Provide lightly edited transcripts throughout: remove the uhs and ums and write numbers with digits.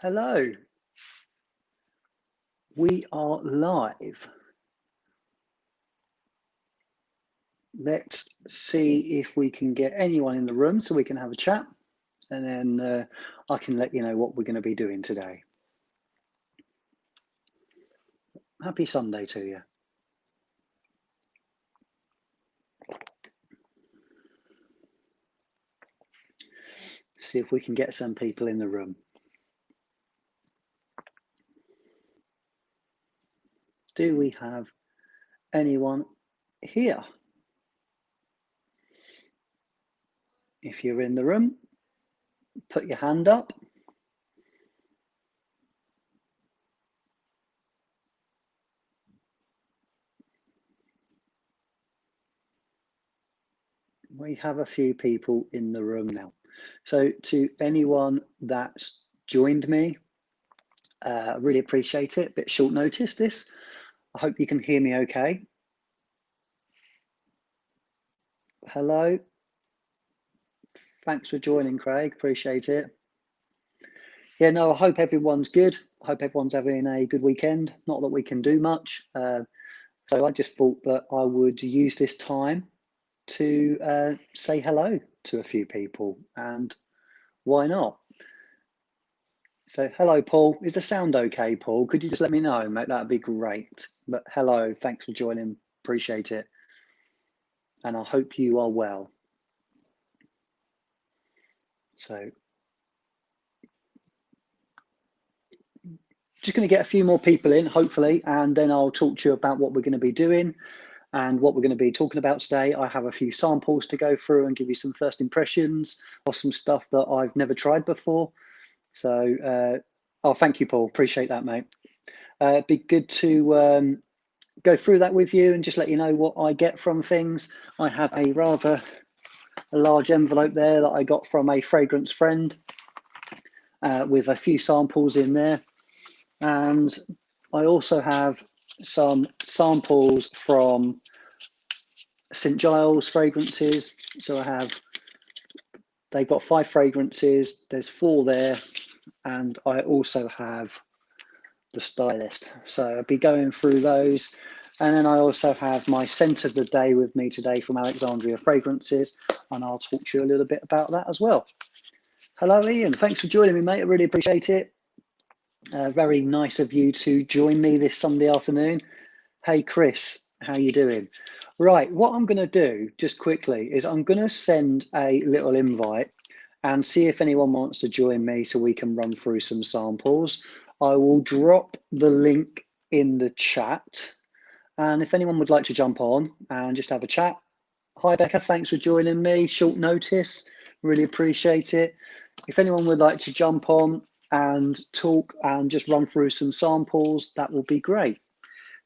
Hello, we are live. Let's see if we can get anyone in the room so we can have a chat, and then I can let you know what we're going to be doing today. Happy Sunday to you. See if we can get some people in the room. Do we have anyone here? If you're in the room, put your hand up. We have a few people in the room now. So to anyone that's joined me, I really appreciate it. A bit short notice this. I hope you can hear me okay. Hello. Thanks for joining, Craig. Appreciate it. Yeah, no, I hope everyone's good. I hope everyone's having a good weekend. Not that we can do much. So I just thought that I would use this time to say hello to a few people, and why not? So hello, Paul. Is the sound okay, Paul? Could you just let me know, mate? That'd be great. But hello, thanks for joining. Appreciate it. And I hope you are well. So just going to get a few more people in, hopefully, and then I'll talk to you about what we're going to be doing and what we're going to be talking about today. I have a few samples to go through and give you some first impressions of some stuff that I've never tried before. So, oh, thank you, Paul. Appreciate that, mate. It'd be good to go through that with you and just let you know what I get from things. I have a rather large envelope there that I got from a fragrance friend with a few samples in there. And I also have some samples from St. Giles fragrances. So they've got 5 fragrances, there's 4 there, and I also have the stylist. So I'll be going through those. And then I also have my scent of the day with me today from Alexandria Fragrances, and I'll talk to you a little bit about that as well. Hello, Ian. Thanks for joining me, mate. I really appreciate it. Very nice of you to join me this Sunday afternoon. Hey, Chris, how you doing? Right, what I'm going to do just quickly is I'm going to send a little invite and see if anyone wants to join me so we can run through some samples. I will drop the link in the chat, and if anyone would like to jump on and just have a chat. Hi, Becca, thanks for joining me. Short notice, really appreciate it. If anyone would like to jump on and talk and just run through some samples, that will be great.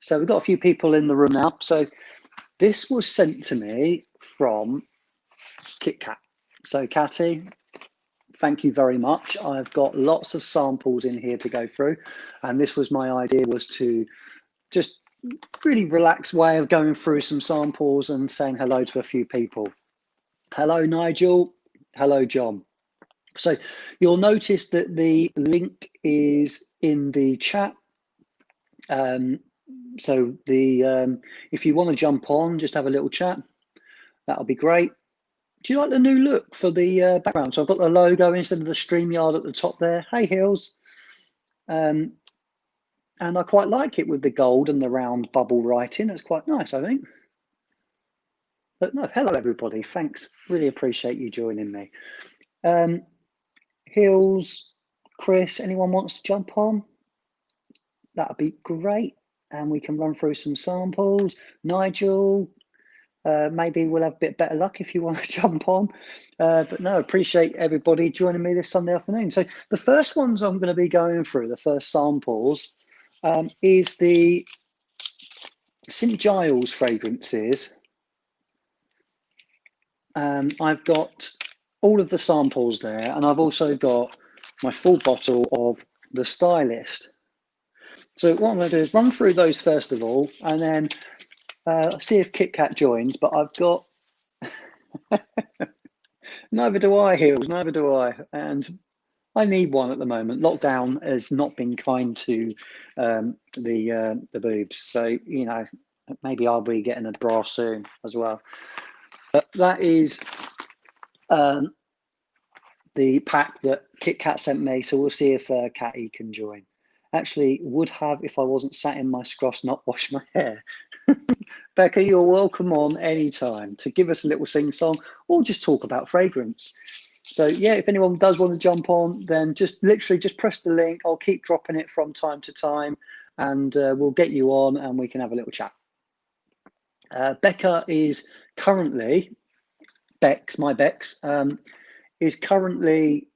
So we've got a few people in the room now. So this was sent to me from Kit Kat. So Catty, thank you very much. I've got lots of samples in here to go through. And this was my idea, was to just really relaxed way of going through some samples and saying hello to a few people. Hello, Nigel. Hello, John. So you'll notice that the link is in the chat. So if you want to jump on, just have a little chat. That'll be great. Do you like the new look for the background? So I've got the logo instead of the StreamYard at the top there. Hey, Hills. And I quite like it with the gold and the round bubble writing. It's quite nice, I think. But no, hello, everybody. Thanks. Really appreciate you joining me. Hills, Chris, anyone wants to jump on? That'd be great. And we can run through some samples. Nigel, maybe we'll have a bit better luck if you want to jump on. But no, appreciate everybody joining me this Sunday afternoon. So the first ones I'm going to be going through, the first samples, is the St. Giles fragrances. I've got all of the samples there, and I've also got my full bottle of the stylist. So what I'm going to do is run through those first of all, and then see if Kit Kat joins. But I've got neither do I, Hills, neither do I. And I need one at the moment. Lockdown has not been kind to the boobs, so maybe I'll be getting a bra soon as well. But that is the pack that Kit Kat sent me, so we'll see if Catty can join. Actually, would have if I wasn't sat in my scross not washed my hair. Becca, you're welcome on anytime to give us a little sing-song or just talk about fragrance. So yeah, if anyone does want to jump on, then just literally just press the link. I'll keep dropping it from time to time, and we'll get you on and we can have a little chat. Becca is currently, Bex is currently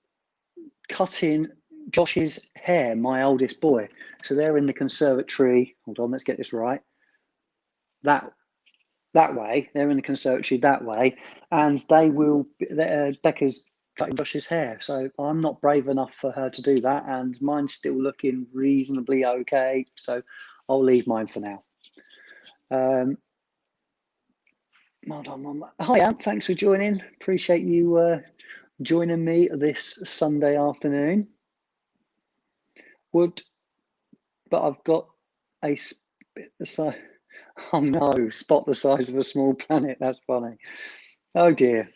cutting Josh's hair, my oldest boy. So they're in the conservatory. Hold on, let's get this right. That way, they're in the conservatory that way, and Becca's cutting Josh's hair. So I'm not brave enough for her to do that, and mine's still looking reasonably okay. So I'll leave mine for now. Hold on. Hi, Ant. Thanks for joining. Appreciate you joining me this Sunday afternoon. But I've got a spot the size of a small planet. That's funny. Oh dear.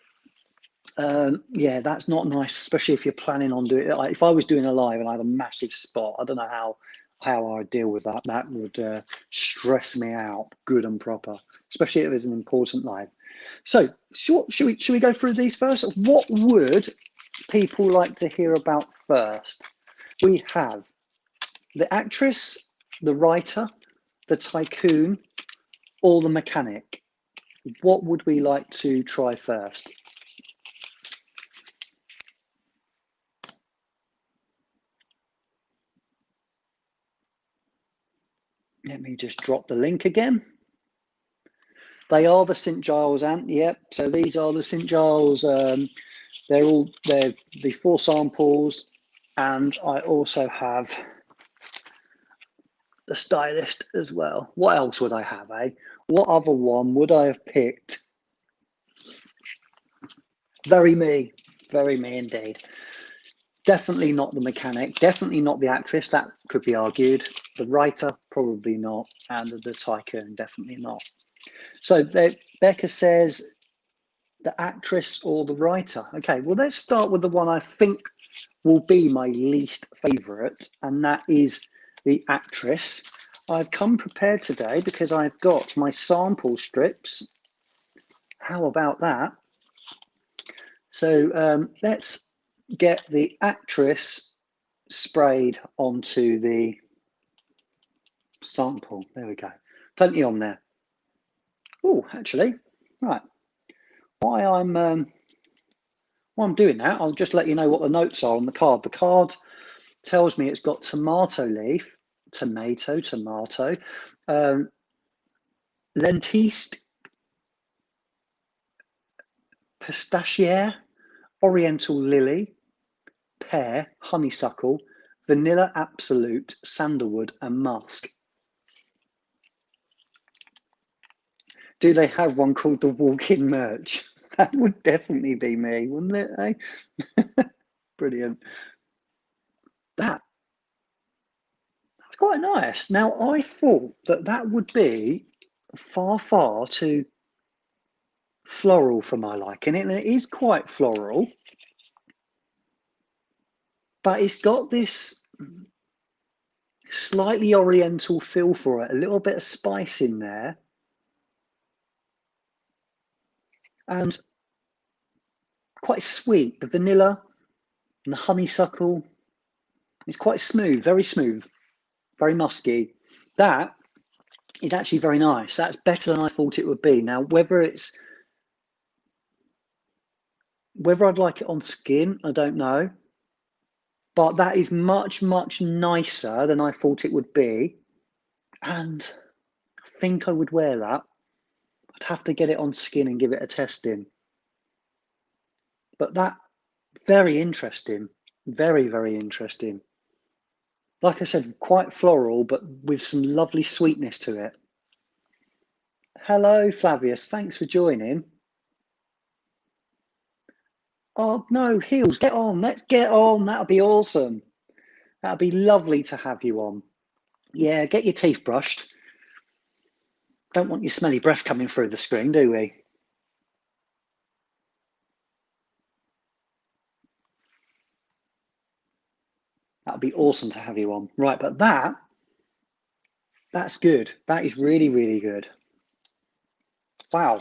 Yeah, that's not nice, especially if you're planning on doing it. Like if I was doing a live and I had a massive spot, I don't know how I'd deal with that. That would stress me out, good and proper, especially if it was an important live. So, should we go through these first? What would people like to hear about first? We have the actress, the writer, the tycoon, or the mechanic. What would we like to try first? Let me just drop the link again. They are the St. Giles, Ant. Yep. So these are the St. Giles. They're the 4 samples, and I also have the stylist as well. What else would I have, eh? What other one would I have picked? Very me indeed. Definitely not the mechanic, definitely not the actress, that could be argued. The writer, probably not, and the tycoon, definitely not. So Becca says the actress or the writer. Okay, well, let's start with the one I think will be my least favourite, and that is the actress. I've come prepared today because I've got my sample strips. How about that? So let's get the actress sprayed onto the sample. There we go. Plenty on there. Oh, actually, right. While I'm doing that, I'll just let you know what the notes are on the card. The card tells me it's got tomato leaf, tomato, lentisque, pistachier, oriental lily, pear, honeysuckle, vanilla absolute, sandalwood, and musk. Do they have one called the walk-in merch? That would definitely be me, wouldn't it? Eh? Brilliant. That's quite nice. Now, I thought that would be far too floral for my liking, and it is quite floral, but it's got this slightly oriental feel for it, a little bit of spice in there, and quite sweet. The vanilla and the honeysuckle, it's quite smooth, very musky. That is actually very nice. That's better than I thought it would be. Now, whether I'd like it on skin, I don't know. But that is much nicer than I thought it would be. And I think I would wear that. I'd have to get it on skin and give it a test in. But that, very interesting. Very interesting. Like I said, quite floral, but with some lovely sweetness to it. Hello, Flavius. Thanks for joining. Oh no, Heels, get on. Let's get on. That'll be awesome. That'll be lovely to have you on. Yeah, get your teeth brushed. Don't want your smelly breath coming through the screen, do we? That'd be awesome to have you on. Right, but that's good. That is really, really good. Wow,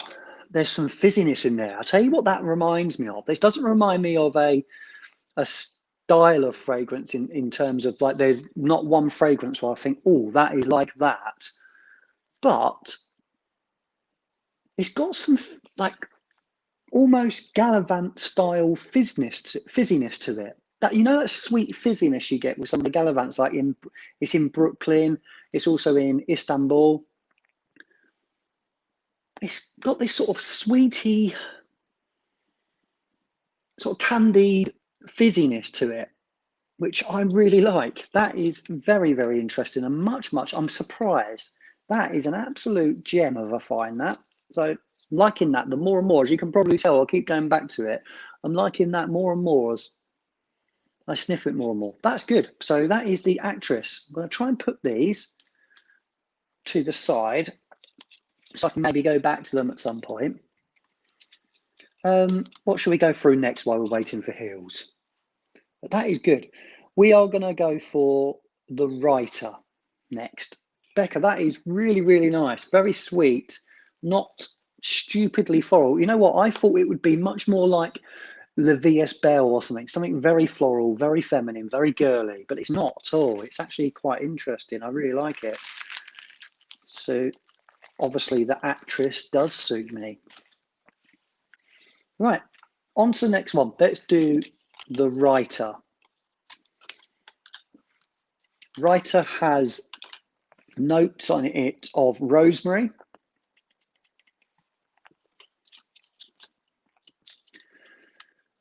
there's some fizziness in there. I'll tell you what that reminds me of. This doesn't remind me of a style of fragrance in terms of like there's not one fragrance where I think, oh, that is like that. But it's got some like almost Gallivant style fizziness to it. That that sweet fizziness you get with some of the Gallivants, like it's in Brooklyn, it's also in Istanbul. It's got this sort of sweety, sort of candied fizziness to it, which I really like. That is very, very interesting and much, I'm surprised. That is an absolute gem of a find, that. So liking that the more and more, as you can probably tell, I'll keep going back to it. I'm liking that more and more as I sniff it more and more. That's good. So that is the Actress. I'm going to try and put these to the side so I can maybe go back to them at some point. What should we go through next while we're waiting for Heels? But that is good. We are going to go for the Writer next. Becca, that is really, really nice. Very sweet, not stupidly floral. You know what? I thought it would be much more like Le V.S. Bell or something very floral, very feminine, very girly, but it's not at all. It's actually quite interesting. I really like it. So obviously the Actress does suit me. Right, on to the next one. Let's do the Writer. Writer has notes on it of rosemary,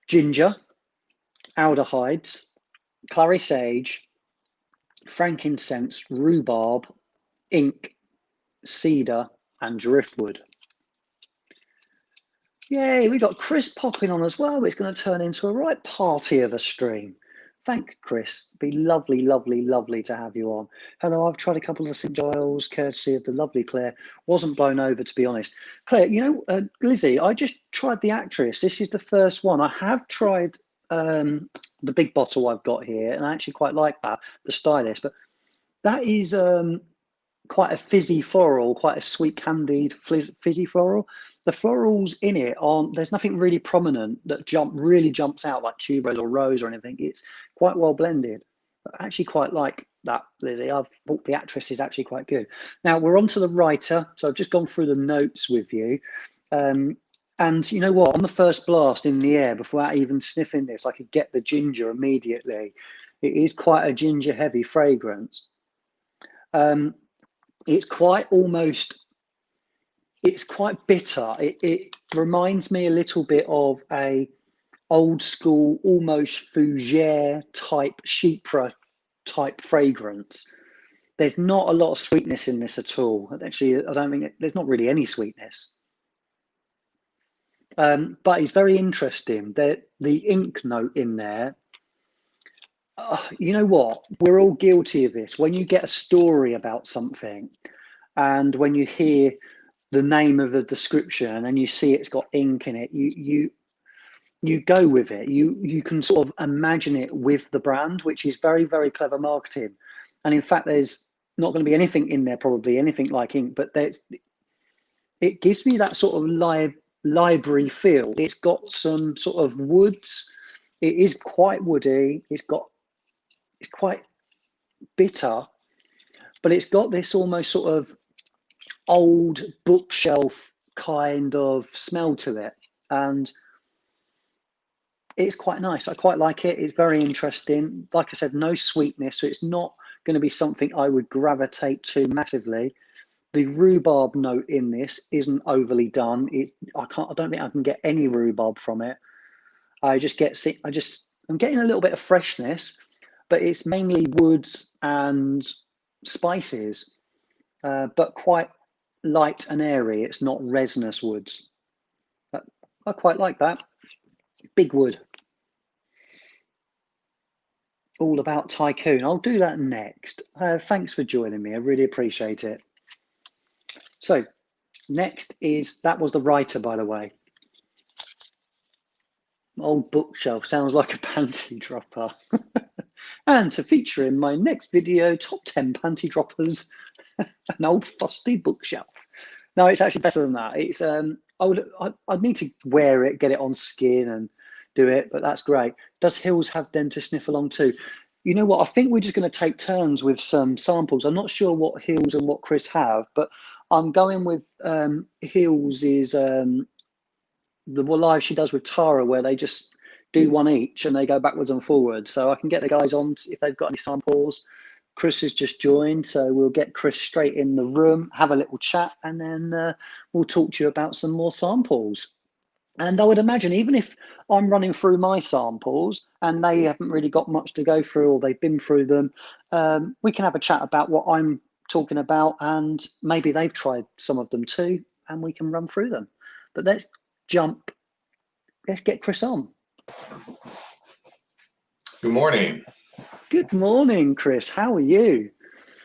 ginger, aldehydes, clary sage, frankincense, rhubarb, ink, cedar, and driftwood. Yay, we got Chris popping on as well. It's going to turn into a right party of a stream. Thank Chris. Be lovely, lovely, lovely to have you on. Hello, I've tried a couple of St. Giles, courtesy of the lovely Claire. Wasn't blown over, to be honest. Claire, Lizzie, I just tried the Actress. This is the first one. I have tried the big bottle I've got here, and I actually quite like that, the Stylist. But that is quite a fizzy floral, quite a sweet candied fizzy floral. The florals in it there's nothing really prominent that really jumps out like tuberose or rose or anything. It's quite well blended. I actually quite like that, Lizzie. I've thought the Actress is actually quite good. Now we're on to the Writer. So I've just gone through the notes with you. And you know what, on the first blast in the air, before even sniffing this, I could get the ginger immediately. It is quite a ginger heavy fragrance. It's quite bitter. It reminds me a little bit of a old school, almost fougere type chypre type fragrance. There's not a lot of sweetness in this at all. Actually, I don't think there's not really any sweetness. But it's very interesting. The ink note in there. You know what? We're all guilty of this. When you get a story about something, and when you hear the name of the description and you see it's got ink in it, you go with it. You can sort of imagine it with the brand, which is very, very clever marketing. And in fact, there's not going to be anything in there, probably anything like ink, but it gives me that sort of library feel. It's got some sort of woods. It is quite woody. It's quite bitter, but it's got this almost sort of old bookshelf kind of smell to it, and it's quite nice. I quite like it. It's very interesting. Like I said, no sweetness, so it's not going to be something I would gravitate to massively. The rhubarb note in this isn't overly done. I don't think I can get any rhubarb from it. I'm getting a little bit of freshness, but it's mainly woods and spices, but quite light and airy. It's not resinous woods. But I quite like that. Big Wood. All about Tycoon. I'll do that next. Thanks for joining me. I really appreciate it. So next that was the writer, by the way. Old bookshelf sounds like a panty dropper. And to feature in my next video, top 10 panty droppers, an old fusty bookshelf. No, it's actually better than that. It's I'd need to wear it, get it on skin and do it, but that's great. Does Hills have them to sniff along too? You know what? I think we're just going to take turns with some samples. I'm not sure what Hills and what Chris have, but I'm going with Hills is the live she does with Tara, where they just do one each and they go backwards and forwards. So I can get the guys on if they've got any samples. Chris has just joined, so we'll get Chris straight in the room, have a little chat, and then we'll talk to you about some more samples. And I would imagine even if I'm running through my samples and they haven't really got much to go through or they've been through them, we can have a chat about what I'm talking about, and maybe they've tried some of them too, and we can run through them. But let's get Chris on. Good morning. Good morning, Chris. How are you?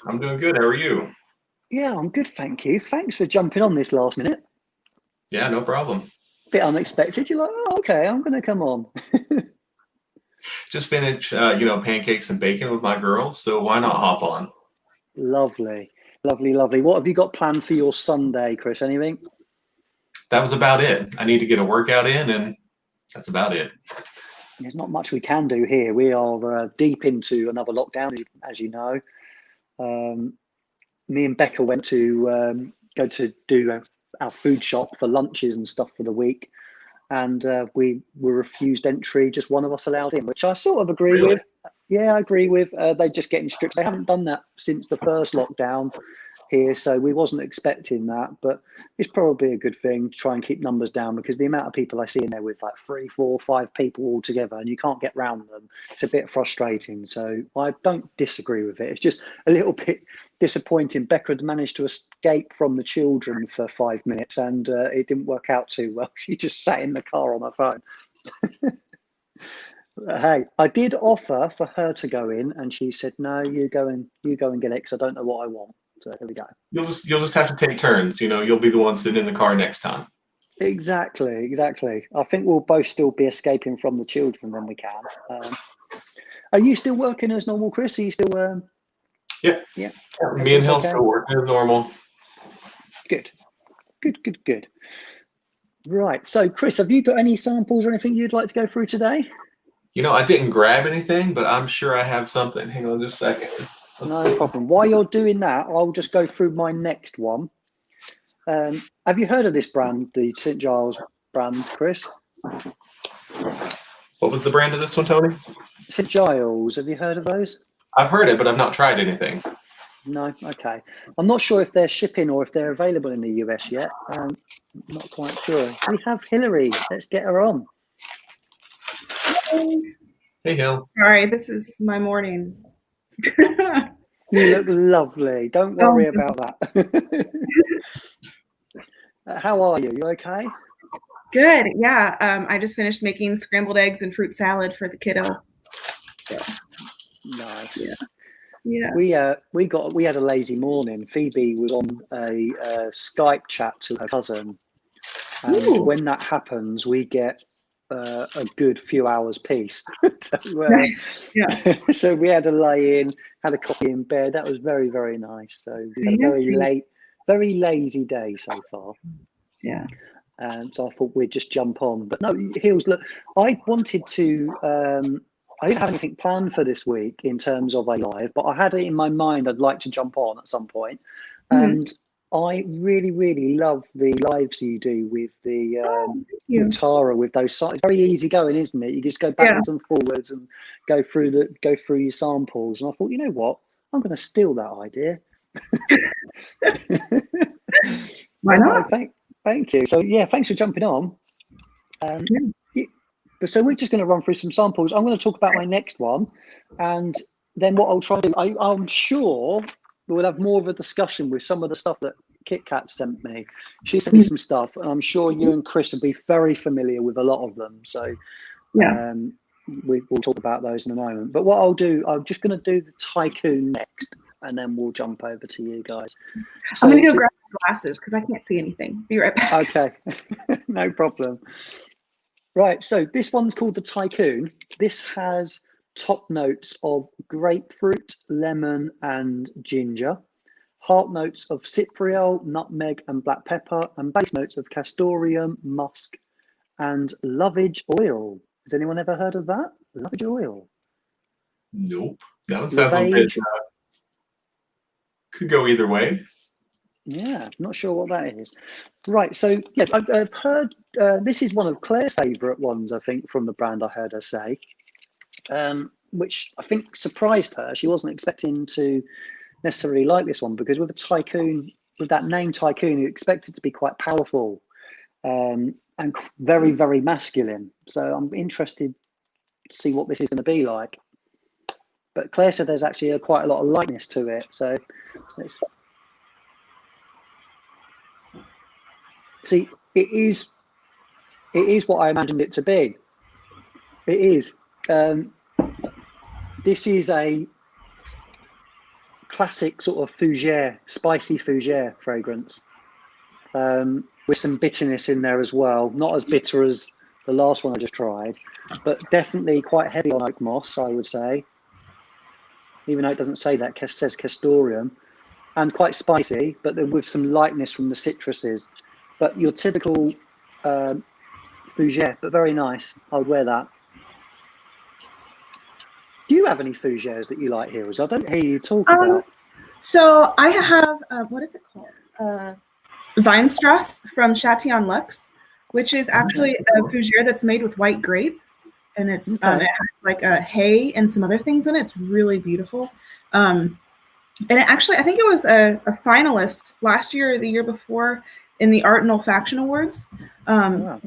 I'm doing good. How are you? Yeah, I'm good, thank you. Thanks for jumping on this last minute. Yeah, no problem. Bit unexpected. You're like, oh, okay, I'm going to come on. Just finished, pancakes and bacon with my girls, so why not hop on? Lovely, lovely, lovely. What have you got planned for your Sunday, Chris? Anything? That was about it. I need to get a workout in, and that's about it. There's not much we can do here. We are deep into another lockdown, as you know. Me and Becca went to go to do our food shop for lunches and stuff for the week, and we were refused entry. Just one of us allowed in, which I sort of agree with. Yeah, I agree with. They're just getting strict. They haven't done that since the first lockdown here, so we wasn't expecting that, but it's probably a good thing to try and keep numbers down, because the amount of people I see in there with like 3, 4, 5 people all together and you can't get round them, it's a bit frustrating. So I don't disagree with it. It's just a little bit disappointing. Becca had managed to escape from the children for 5 minutes and it didn't work out too well. She just sat in the car on her phone. Hey, I did offer for her to go in and she said, no, you go and get it, because I don't know what I want. So there we go. You'll just have to take turns. You'll be the one sitting in the car next time. Exactly. I think we'll both still be escaping from the children when we can. Are you still working as normal, Chris? Are you still? Yeah. Me and Hill still working as normal. Good. Right. So, Chris, have you got any samples or anything you'd like to go through today? I didn't grab anything, but I'm sure I have something. Hang on just a second. No problem. While you're doing that, I'll just go through my next one. Have you heard of this brand, the St. Giles brand, Chris? What was the brand of this one, Tony? St. Giles. Have you heard of those? I've heard it, but I've not tried anything. No? Okay. I'm not sure if they're shipping or if they're available in the US yet. Not quite sure. We have Hillary. Let's get her on. Hey, Hill. Sorry, this is my morning. You look lovely. Don't worry about that. How are you? You okay? Good. Yeah. I just finished making scrambled eggs and fruit salad for the kiddo. So, nice. Yeah. We had a lazy morning. Phoebe was on a Skype chat to her cousin, and when that happens, we get a good few hours peace. So, nice. Yeah. So we had a lay in, had a coffee in bed. That was very, very nice. So we had a very lazy day so far. Yeah. So I thought we'd just jump on. But no, Hills, look, I wanted to, I didn't have anything planned for this week in terms of a live, but I had it in my mind I'd like to jump on at some point. And I really, really love the lives you do with the with Tara, with those sites. It's very easy going, isn't it? You just go backwards and forwards and go through your samples. And I thought, you know what? I'm going to steal that idea. Why not? Thank you. So yeah, thanks for jumping on. So we're just going to run through some samples. I'm going to talk about my next one, and then what I'll try to do, I'm sure we'll have more of a discussion with some of the stuff that Kit Kat sent me. She sent me some stuff, and I'm sure you and Chris will be very familiar with a lot of them. So Yeah. We'll talk about those in a moment. But what I'll do, I'm just going to do the Tycoon next, and then we'll jump over to you guys. I'm going to go grab my glasses because I can't see anything. Be right back. Okay, no problem. Right, so this one's called the Tycoon. This has top notes of grapefruit, lemon, and ginger. Heart notes of cypriol, nutmeg, and black pepper, and base notes of castoreum, musk, and lovage oil. Has anyone ever heard of that? Lovage oil. Nope. That one sounds a bit. Could go either way. Yeah, I'm not sure what that is. Right, so yeah, I've heard this is one of Claire's favourite ones, I think, from the brand. I heard her say, which I think surprised her. She wasn't expecting to necessarily like this one because with a Tycoon, with that name Tycoon, you expect it to be quite powerful and very, very masculine. So I'm interested to see what this is going to be like. But Claire said there's actually quite a lot of lightness to it. So let's see. It is what I imagined it to be. It is. This is a classic sort of fougere, spicy fougere fragrance with some bitterness in there as well. Not as bitter as the last one I just tried, but definitely quite heavy on oak moss, I would say. Even though it doesn't say that, it says castoreum, and quite spicy, but then with some lightness from the citruses. But your typical fougere, but very nice. I would wear that. Do you have any fougères that you like, Heels? I don't hear you talk about. So I have, what is it called? Weinstrass from Chatillon Luxe, which is actually a fougere that's made with white grape. And it's it has like a hay and some other things in it. It's really beautiful. And it actually, I think it was a finalist last year or the year before in the Art and Olfaction Awards.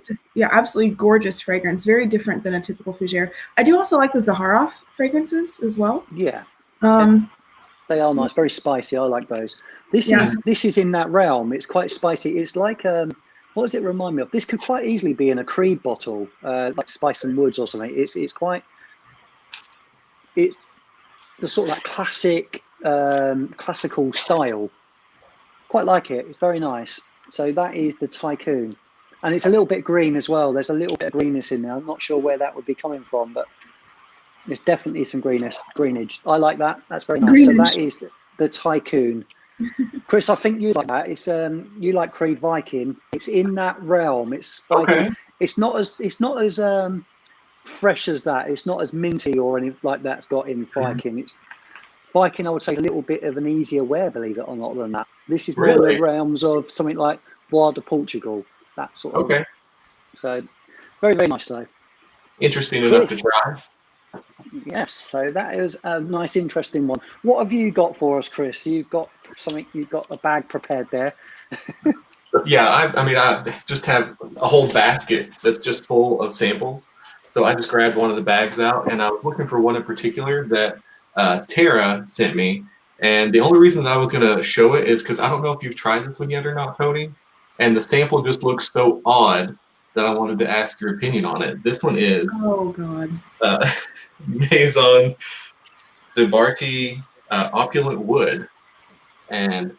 Just, yeah, absolutely gorgeous fragrance. Very different than a typical fougere. I do also like the Zaharoff fragrances as well. Yeah. They are nice, very spicy. I like those. This is in that realm. It's quite spicy. It's like what does it remind me of? This could quite easily be in a Creed bottle, like Spice and Woods or something. It's the sort of like classic, classical style. Quite like it. It's very nice. So that is the Tycoon, and it's a little bit green as well. There's a little bit of greenness in there. I'm not sure where that would be coming from, but there's definitely some greenage. I like that. That's very nice. Greenage. So that is the Tycoon. Chris, I think you like that. It's you like Creed Viking. It's in that realm. It's spicy. Okay. It's not as fresh as that. It's not as minty or anything like that's got in Viking. It's Viking, I would say, a little bit of an easier wear, believe it or not, than that. This is more the realms of something like Bois de Portugal, that sort of. Okay. So very, very nice though. Interesting enough to try. Yes, so that is a nice, interesting one. What have you got for us, Chris? You've got something. You've got a bag prepared there. Yeah, I mean, I just have a whole basket that's just full of samples. So I just grabbed one of the bags out, and I was looking for one in particular that Tara sent me. And the only reason that I was going to show it is because I don't know if you've tried this one yet or not, Tony. And the sample just looks so odd that I wanted to ask your opinion on it. This one is Maison Sibarti Opulent Wood. And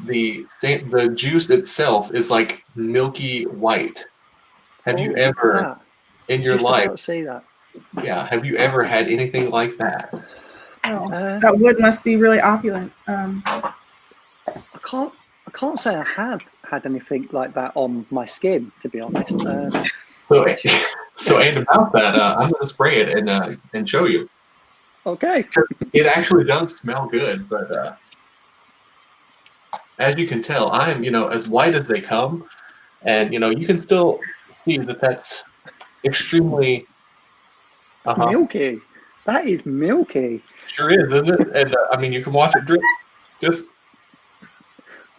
the juice itself is like milky white. Have you ever in your life see that? Yeah, have you ever had anything like that? Oh, that wood must be really opulent. I can't say I have had anything like that on my skin, to be honest. So and about that, I'm going to spray it and show you. Okay. It actually does smell good, but as you can tell, I'm as white as they come, and you can still see that that's extremely milky. That is milky. Sure is, isn't it? And I mean, you can watch it drip. Just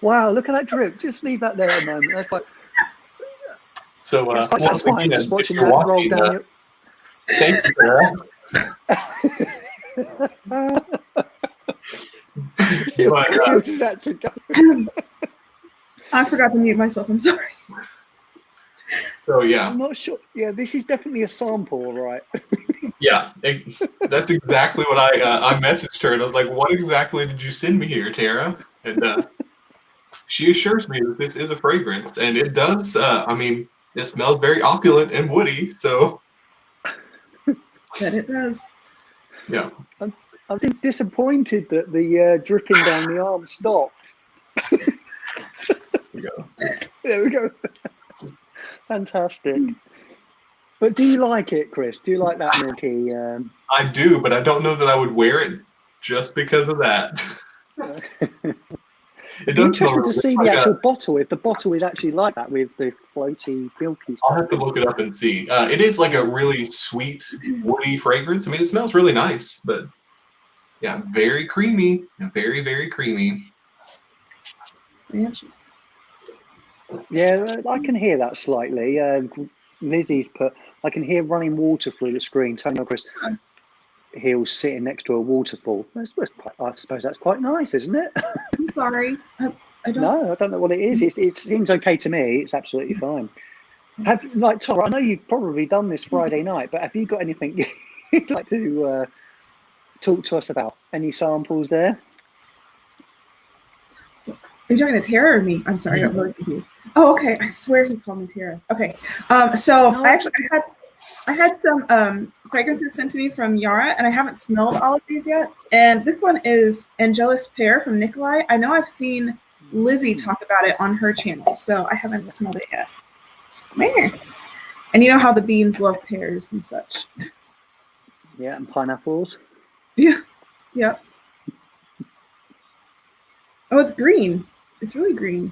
wow, look at that drip. Just leave that there a moment. That's like so. That's fine. Again, just watching that roll down. Thank you, Sarah. I forgot to mute myself. I'm sorry. So yeah, I'm not sure. Yeah, this is definitely a sample, right? yeah, that's exactly what I messaged her, and I was like, "What exactly did you send me here, Tara?" And she assures me that this is a fragrance, and it does. I mean, it smells very opulent and woody. So That it does. yeah, I'm disappointed that the dripping down the arm stopped. There we go. Fantastic. But do you like it, Chris? Do you like that milky? I do, but I don't know that I would wear it just because of that. It It'd be does smell interesting to really see like the actual bottle, if the bottle is actually like that with the floaty, milky stuff. I'll have to look it up and see. It is like a really sweet, woody fragrance. I mean, it smells really nice, but yeah, very creamy, very, very creamy. Yeah, I can hear that slightly. Lizzie's put, I can hear running water through the screen. Tony Chris, Hill's sitting next to a waterfall. I suppose that's quite nice, isn't it? I'm sorry. I don't. No, I don't know what it is. It seems okay to me. It's absolutely fine. Tara, I know you've probably done this Friday night, but have you got anything you'd like to talk to us about? Any samples there? Are you talking to Tara or me? I'm sorry, I'm really confused. Oh, okay. I swear he called me Tara. Okay. So I had some fragrances sent to me from Yara, and I haven't smelled all of these yet. And this one is Angelus Pear from Nikolai. I know I've seen Lizzie talk about it on her channel, so I haven't smelled it yet. Man. And you know how the beans love pears and such. Yeah, and pineapples. Yeah. Yep. Oh, it's green. It's really green.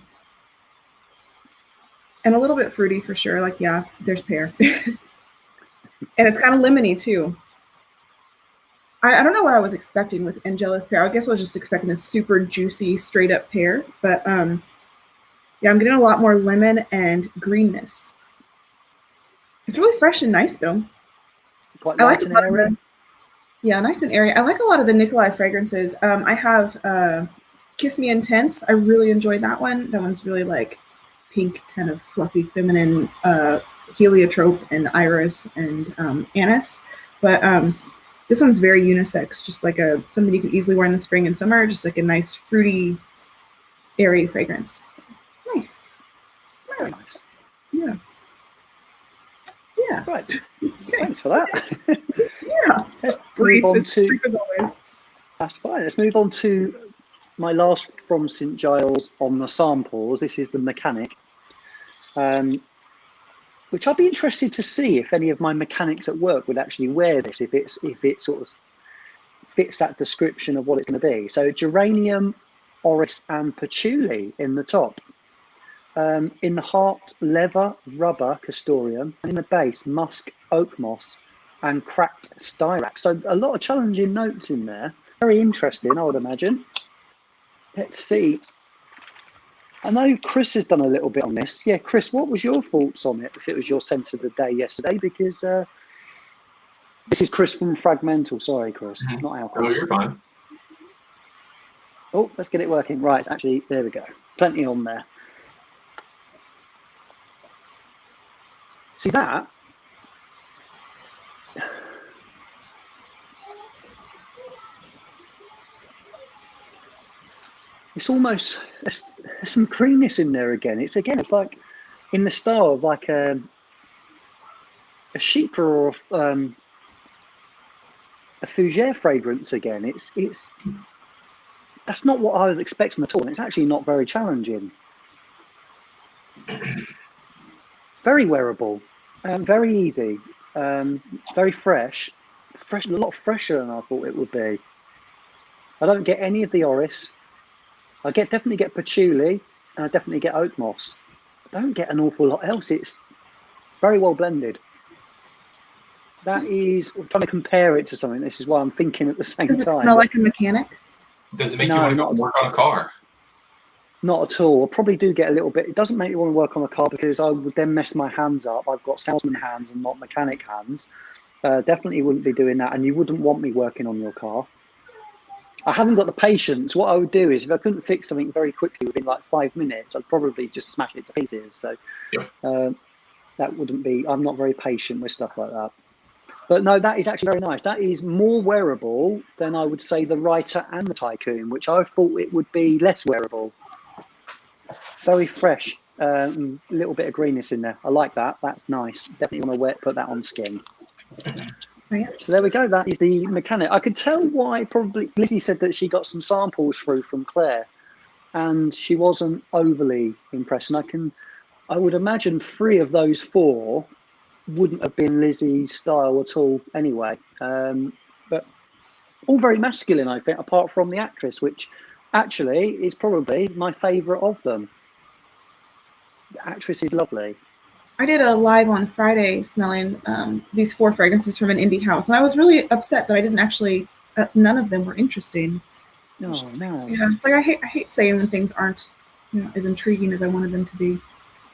And a little bit fruity for sure. Like, yeah, there's pear. And it's kind of lemony too. I don't know what I was expecting with Angelus Pear. I guess I was just expecting a super juicy, straight up pear. But yeah, I'm getting a lot more lemon and greenness. It's really fresh and nice though. Quite light and airy. Yeah, nice and airy. I like a lot of the Nikolai fragrances. I have Kiss Me Intense. I really enjoyed that one. That one's really like pink, kind of fluffy, feminine, heliotrope and iris and anise. But this one's very unisex, just like something you can easily wear in the spring and summer, just like a nice fruity, airy fragrance. So, nice. Very nice. Yeah. Yeah. Right. Okay. Thanks for that. Yeah. Let's move on to. Always. That's fine. Let's move on to my last from St. Giles on the samples. This is the Mechanic, which I'd be interested to see if any of my mechanics at work would actually wear this, if it sort of fits that description of what it's going to be. So geranium, orris, and patchouli in the top. In the heart, leather, rubber, castoreum, and in the base, musk, oak moss, and cracked styrax. So a lot of challenging notes in there. Very interesting, I would imagine. Let's see. I know Chris has done a little bit on this. Yeah, Chris, what was your thoughts on it, if it was your sense of the day yesterday? Because this is Chris from Fragmental. Sorry, Chris, not our Chris. Oh, you're fine. Oh, let's get it working. Right, actually, there we go. Plenty on there. See that? It's almost, there's some creaminess in there again. It's like in the style of like a Chypre or a Fougere fragrance again. It's that's not what I was expecting at all. And it's actually not very challenging. Very wearable, very easy, very fresh, a lot fresher than I thought it would be. I don't get any of the orris. I definitely get patchouli, and I definitely get oak moss. I don't get an awful lot else. It's very well blended. That is, I'm trying to compare it to something. This is why I'm thinking at the same time. Does it smell like a Mechanic? Does it make you want to go work on a car? Not at all. I probably do get a little bit. It doesn't make me want to work on a car because I would then mess my hands up. I've got salesman hands and not mechanic hands. Definitely wouldn't be doing that, and you wouldn't want me working on your car. I haven't got the patience. What I would do is if I couldn't fix something very quickly within like 5 minutes, I'd probably just smash it to pieces. So, yeah. That wouldn't be. I'm not very patient with stuff like that. But no, that is actually very nice. That is more wearable than I would say the Writer and the Tycoon, which I thought it would be less wearable. Very fresh, little bit of greenness in there. I like that. That's nice. Definitely want to put that on skin. So there we go. That is the mechanic. I could tell why probably Lizzie said that she got some samples through from Claire, and she wasn't overly impressed. And I would imagine 3 of those 4 wouldn't have been Lizzie's style at all anyway. But all very masculine, I think, apart from the actress, which actually is probably my favourite of them. The actress is lovely. I did a live on Friday smelling these 4 fragrances from an indie house, and I was really upset that I didn't actually, none of them were interesting. No. Yeah, it's like I hate saying when things aren't, as intriguing as I wanted them to be.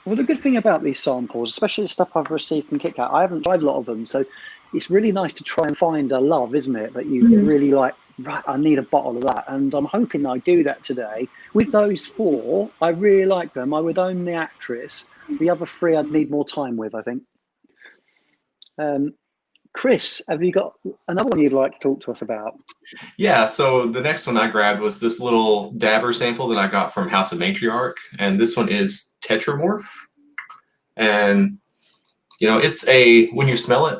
Well, the good thing about these samples, especially the stuff I've received from KitKat, I haven't tried a lot of them, so it's really nice to try and find a love, isn't it? That you really like, right, I need a bottle of that. And I'm hoping I do that today. With those 4, I really like them. I would own the actress. The other 3 I'd need more time with, I think. Chris, have you got another one you'd like to talk to us about? Yeah, so the next one I grabbed was this little dabber sample that I got from House of Matriarch, and this one is Tetramorph. And, it's when you smell it,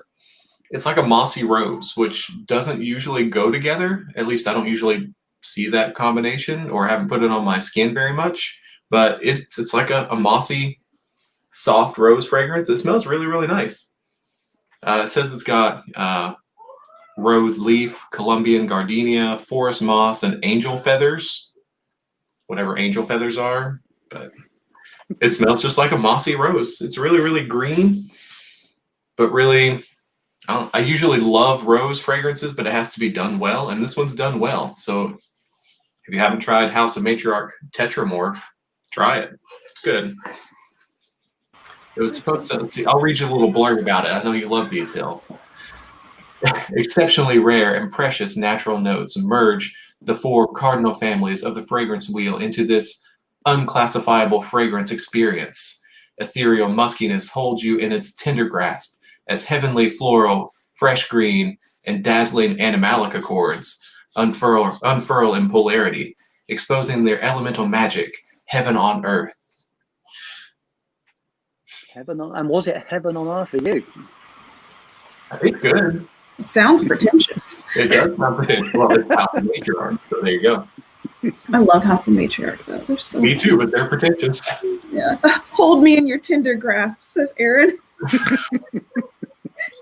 it's like a mossy rose, which doesn't usually go together. At least I don't usually see that combination or haven't put it on my skin very much. But it's like a mossy, soft rose fragrance. It smells really, really nice. It says it's got rose leaf, Colombian gardenia, forest moss, and angel feathers. Whatever angel feathers are. But it smells just like a mossy rose. It's really, really green, but really, I usually love rose fragrances, but it has to be done well, and this one's done well. So if you haven't tried House of Matriarch Tetramorph, try it. It's good. It was supposed to, let's see, I'll read you a little blurb about it. I know you love these, Hill. Exceptionally rare and precious natural notes merge the 4 cardinal families of the fragrance wheel into this unclassifiable fragrance experience. Ethereal muskiness holds you in its tender grasp as heavenly floral, fresh green, and dazzling animalic accords unfurl in polarity, exposing their elemental magic, heaven on earth. Heaven on, and was it heaven on earth for you? It's good. It sounds pretentious. It does sound pretentious. Well, it's House of Matriarch, so there you go. I love House of Matriarch, though. They're so Me too, but they're pretentious. Yeah. Hold me in your tender grasp, says Aaron.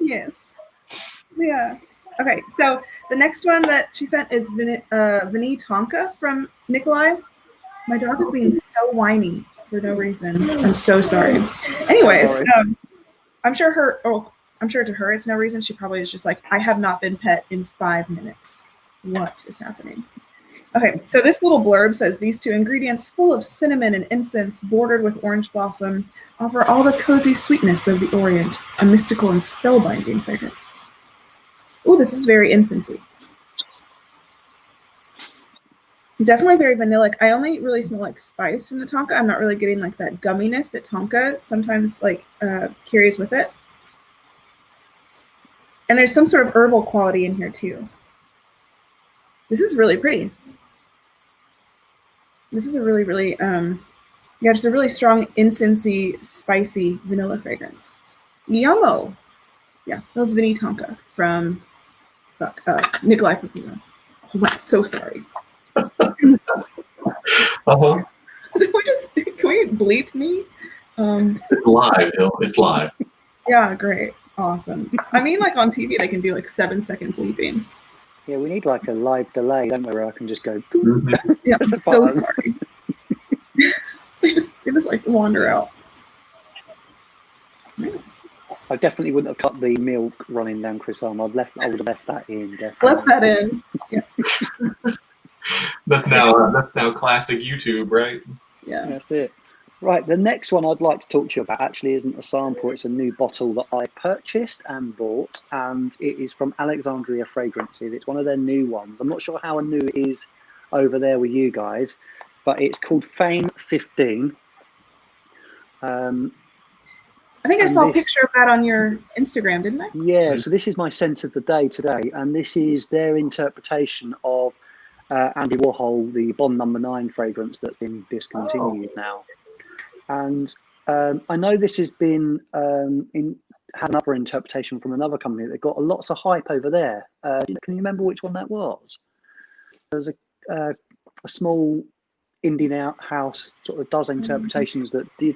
Yes. Yeah. Okay, so the next one that she sent is Vinny Tonka from Nikolai. My dog is being so whiny for no reason. I'm so sorry. Anyways, I'm sure to her it's no reason. She probably is just like, I have not been pet in 5 minutes. What is happening? Okay, so this little blurb says these 2 ingredients full of cinnamon and incense bordered with orange blossom offer all the cozy sweetness of the Orient, a mystical and spellbinding fragrance. Oh, this is very incensey. Definitely very vanillic. I only really smell like spice from the Tonka. I'm not really getting like that gumminess that Tonka sometimes carries with it. And there's some sort of herbal quality in here too. This is really pretty. This is a really, really, just a really strong incensey, spicy vanilla fragrance. Yummo. Yeah, that was Vinny Tonka from Nikolai Perfume. Oh, I'm so sorry. Uh-huh. Can we bleep me? It's live, Hill. It's live. Yeah, great. Awesome. I mean, like on TV, they can do like 7-second bleeping. Yeah, we need like a live delay, don't we, where I can just go. Mm-hmm. Yeah, I'm so sorry. they just like wander out. I definitely wouldn't have cut the milk running down Chris' arm. I would have left that in. Definitely. Left that in. Yeah. That's now classic YouTube, right? Yeah. That's it. Right, the next one I'd like to talk to you about actually isn't a sample, it's a new bottle that I purchased and bought, and it is from Alexandria Fragrances. It's one of their new ones. I'm not sure how new it is over there with you guys, but it's called Fame 15. I think I And saw a this- picture of that on your Instagram, didn't I? Yeah, so this is my scent of the day today, and this is their interpretation of Andy Warhol, the Bond Number 9 fragrance that's been discontinued now. And I know this has been had another interpretation from another company that got lots of hype over there. Can you remember which one that was? There was a small indie house sort of does interpretations that did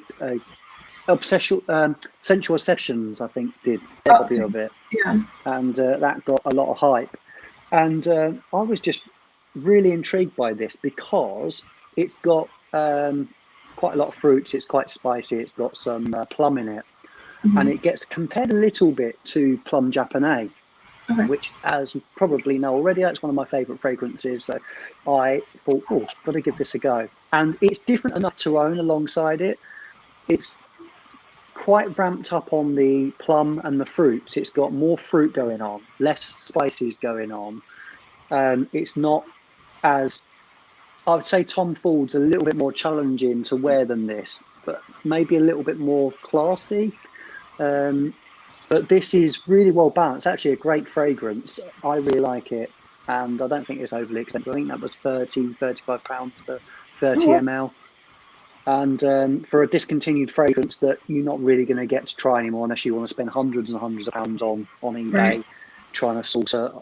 Sensual Sessions, I think, did a copy of it. Yeah. And that got a lot of hype. And I was just really intrigued by this because it's got quite a lot of fruits. It's quite spicy. It's got some plum in it. And it gets compared a little bit to Plum Japonais, which, as you probably know already, that's one of my favourite fragrances. So I thought, oh, got to give this a go. And it's different enough to own alongside it. It's quite ramped up on the plum and the fruits. It's got more fruit going on, less spices going on. It's not as, I would say Tom Ford's a little bit more challenging to wear than this, but maybe a little bit more classy. But this is really well balanced. Actually a great fragrance. I really like it. And I don't think it's overly expensive. I think that was £35 for 30 ml. And for a discontinued fragrance that you're not really going to get to try anymore unless you want to spend hundreds and hundreds of pounds on eBay trying to source a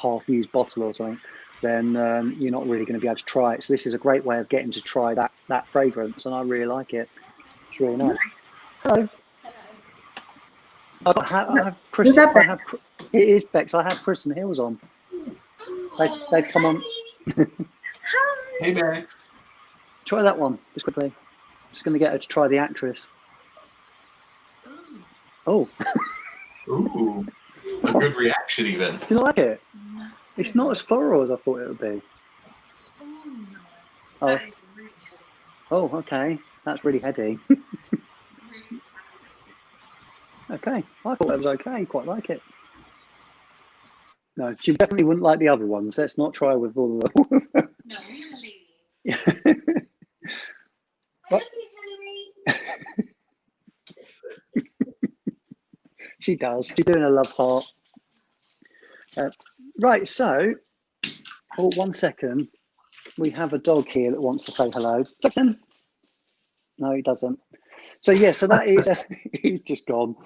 half-used bottle or something, then you're not really going to be able to try it. So this is a great way of getting to try that fragrance, and I really like it. It's really nice. Hello. I have Chris. Was that Bex? It is Bex. I have Chris and Hills on. They've come on. Hi. Hey, Bex. Try that one, just quickly. Just going to get her to try the actress. Oh. Ooh. A good reaction, even. Do you like it? It's not as floral as I thought it would be. Oh. Oh, okay. That's really heady. Okay. I thought that was okay. Quite like it. No, she definitely wouldn't like the other ones. Let's not try with all of them. No, you're gonna leave me. What? She does. She's doing a love heart. Right, so, oh, 1 second. We have a dog here that wants to say hello. Jackson? No, he doesn't. So, yeah, so that is, he's just gone.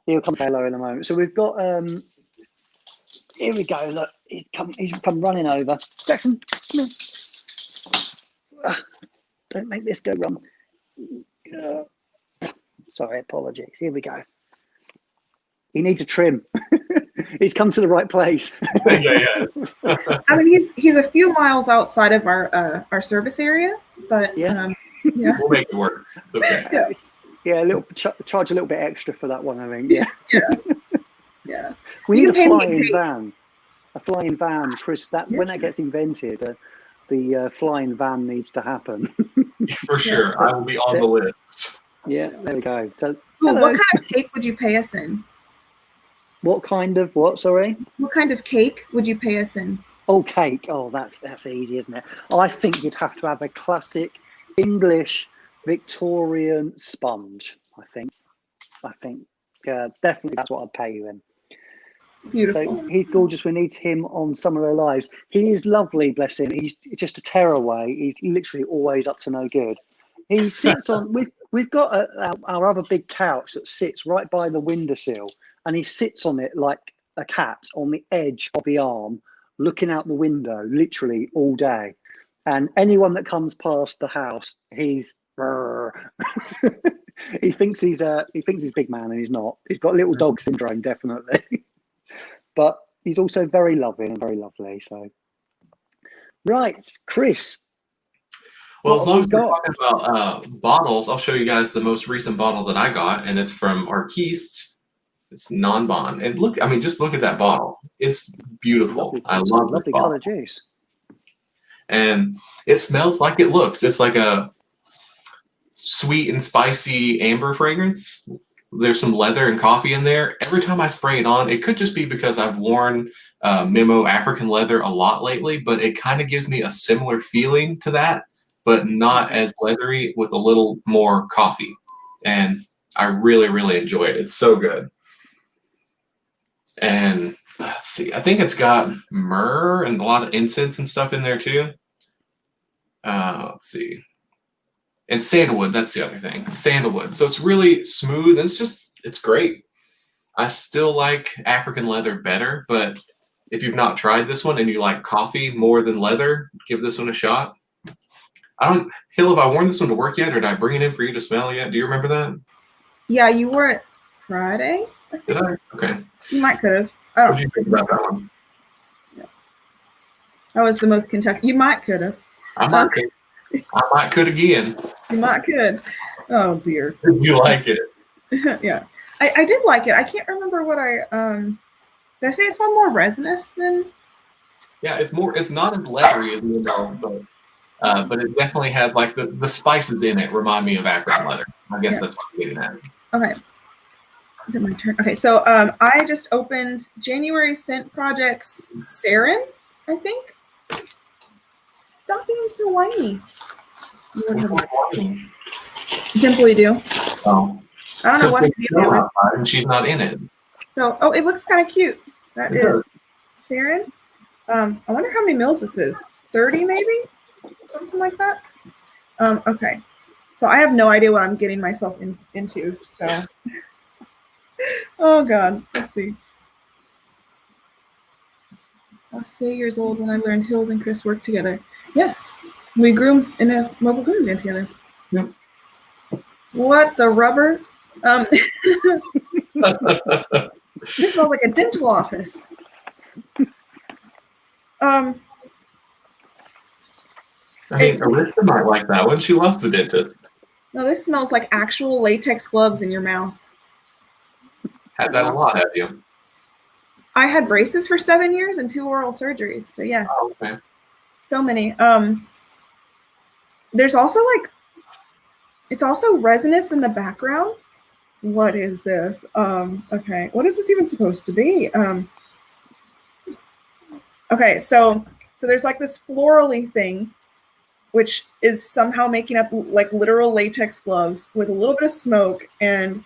He'll come say hello in a moment. So we've got, here we go. Look, he's come running over. Jackson, come here. Don't make this go wrong. Sorry, apologies. Here we go. He needs a trim. He's come to the right place. Yeah. I mean, he's a few miles outside of our service area, but yeah. We'll make it work. It's okay. Yeah, a little charge a little bit extra for that one, I think. Yeah. We You need a can pay me flying cake. van. A flying van, Chris. When that gets invented, the flying van needs to happen. For sure. I will be on the list. Yeah, there we go. So, Ooh, hello. what kind of cake would you pay us in? What kind of what? Sorry. What kind of cake would you pay us in? Oh, cake. Oh, that's easy, isn't it? I think you'd have to have a classic English Victorian sponge. I think definitely that's what I'd pay you in. Beautiful. So he's gorgeous. We need him on Some of Their Lives. He is lovely, bless him. He's just a tearaway. He's literally always up to no good. He sits on. We've got our other big couch that sits right by the windowsill, and he sits on it like a cat on the edge of the arm, looking out the window, literally all day. And anyone that comes past the house, he's he thinks he's big man, and he's not. He's got little dog syndrome, definitely. But he's also very loving and very lovely. So, right, Chris. Well, as long as we're talking about bottles, I'll show you guys the most recent bottle that I got, and it's from Arquiste. It's non-bond, and look, I mean, just look at that bottle. It's beautiful. I love this bottle. Lovely color juice. And it smells like it looks. It's like a sweet and spicy amber fragrance. There's some leather and coffee in there. Every time I spray it on, it could just be because I've worn Memo African leather a lot lately, but it kind of gives me a similar feeling to that, but not as leathery, with a little more coffee. And I really, really enjoy it. It's so good. And let's see, I think it's got myrrh and a lot of incense and stuff in there too. Let's see. And sandalwood, that's the other thing. Sandalwood. So it's really smooth and it's great. I still like African leather better, but if you've not tried this one and you like coffee more than leather, give this one a shot. Hill, have I worn this one to work yet, or did I bring it in for you to smell yet? Do you remember that? Yeah, you wore it Friday. Did I? Okay. You might could have. What did you think about that one? That was the most Kentucky. You might could have. I might could again. You might could. Oh dear. You like it? Yeah, I did like it. I can't remember what did I say it smelled more resinous than? Yeah, it's not as leathery as you know, but it definitely has like the spices in it remind me of African leather. I guess that's what I'm getting at. Okay. Is it my turn? Okay, so I just opened January Scent Project's Sarin, I think. Stop being so whiny. Dimple, you do. Oh. I don't know what to do. And she's not in it. So, it looks kind of cute. That is Sarin. I wonder how many mils this is. 30 maybe? Something like that. Okay. So I have no idea what I'm getting myself into. So, oh God, let's see. I was 8 years old when I learned Hills and Chris worked together. Yes, we grew in a mobile grooming van together. Yep. What the rubber? This smells like a dental office. I mean, Arista might like that one. She loves the dentist. No, this smells like actual latex gloves in your mouth. Had that a lot, have you? I had braces for 7 years and 2 oral surgeries. So yes. Oh, okay. So many. There's also it's also resinous in the background. What is this? Okay. What is this even supposed to be? Okay, so there's like this florally thing, which is somehow making up like literal latex gloves with a little bit of smoke and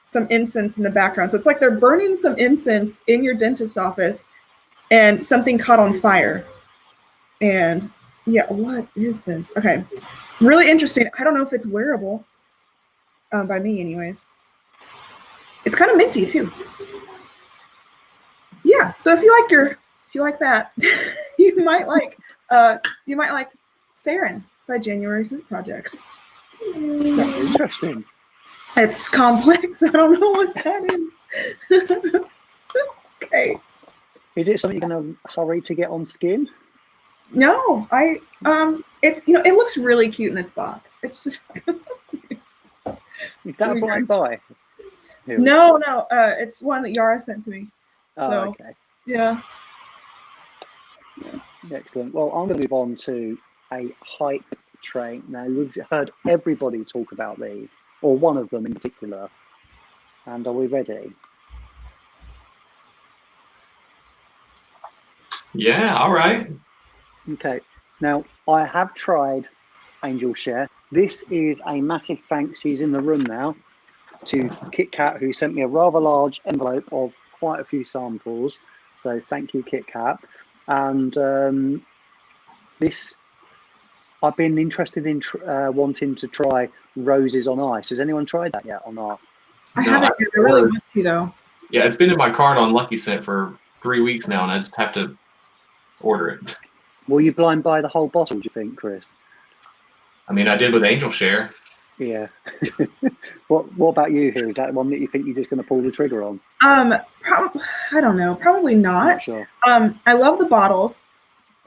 some incense in the background. So it's like they're burning some incense in your dentist office and something caught on fire. And yeah, what is this? Okay, really interesting. I don't know if it's wearable, by me anyways. It's kind of minty too. Yeah, so if you like that, you might like Sarin by January Scent Projects. That's interesting. It's complex. I don't know what that is. Okay. Is it something you're going to hurry to get on skin? No, it's it looks really cute in its box. It's just. Is that a blind buy? No, it's one that Yara sent to me. Oh, So, okay. yeah. Excellent. Well, I'm going to move on to a hype train. Now, we've heard everybody talk about these, or one of them in particular. And are we ready? Yeah, all right. Okay. Now, I have tried Angel Share. This is a massive thanks, she's in the room now, to Kit Kat, who sent me a rather large envelope of quite a few samples. So thank you, Kit Kat. And I've been interested in wanting to try Roses on Ice. Has anyone tried that yet or not? I haven't yet. I really want to though. Yeah, it's been in my cart on Lucky Scent for 3 weeks now, and I just have to order it. Will you blind buy the whole bottle, do you think, Chris? I mean, I did with Angel Share. Yeah. What about you here? Is that one that you think you're just going to pull the trigger on? I don't know. Probably not. Sure. I love the bottles.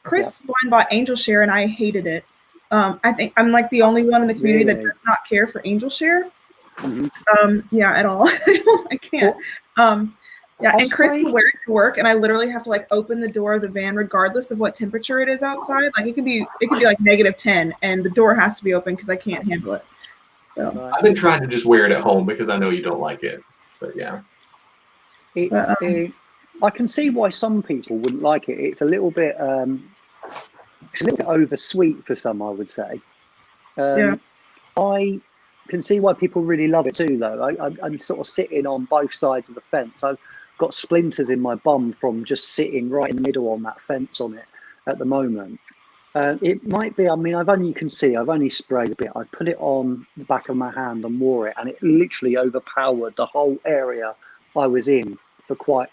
Chris blind bought Angel Share and I hated it. I think I'm like the only one in the community that does not care for Angel Share. Mm-hmm. Yeah, at all. I can't. Yeah, and Chris will wear it to work, and I literally have to like open the door of the van regardless of what temperature it is outside. Like it could be like -10, and the door has to be open because I can't handle it. So I've been trying to just wear it at home because I know you don't like it. So yeah. I can see why some people wouldn't like it. It's a little bit oversweet for some, I would say. Yeah. can see why people really love it too, though. I'm sort of sitting on both sides of the fence. I've got splinters in my bum from just sitting right in the middle on that fence on it at the moment. It might be, I mean, you can see, I've only sprayed a bit. I put it on the back of my hand and wore it, and it literally overpowered the whole area I was in for quite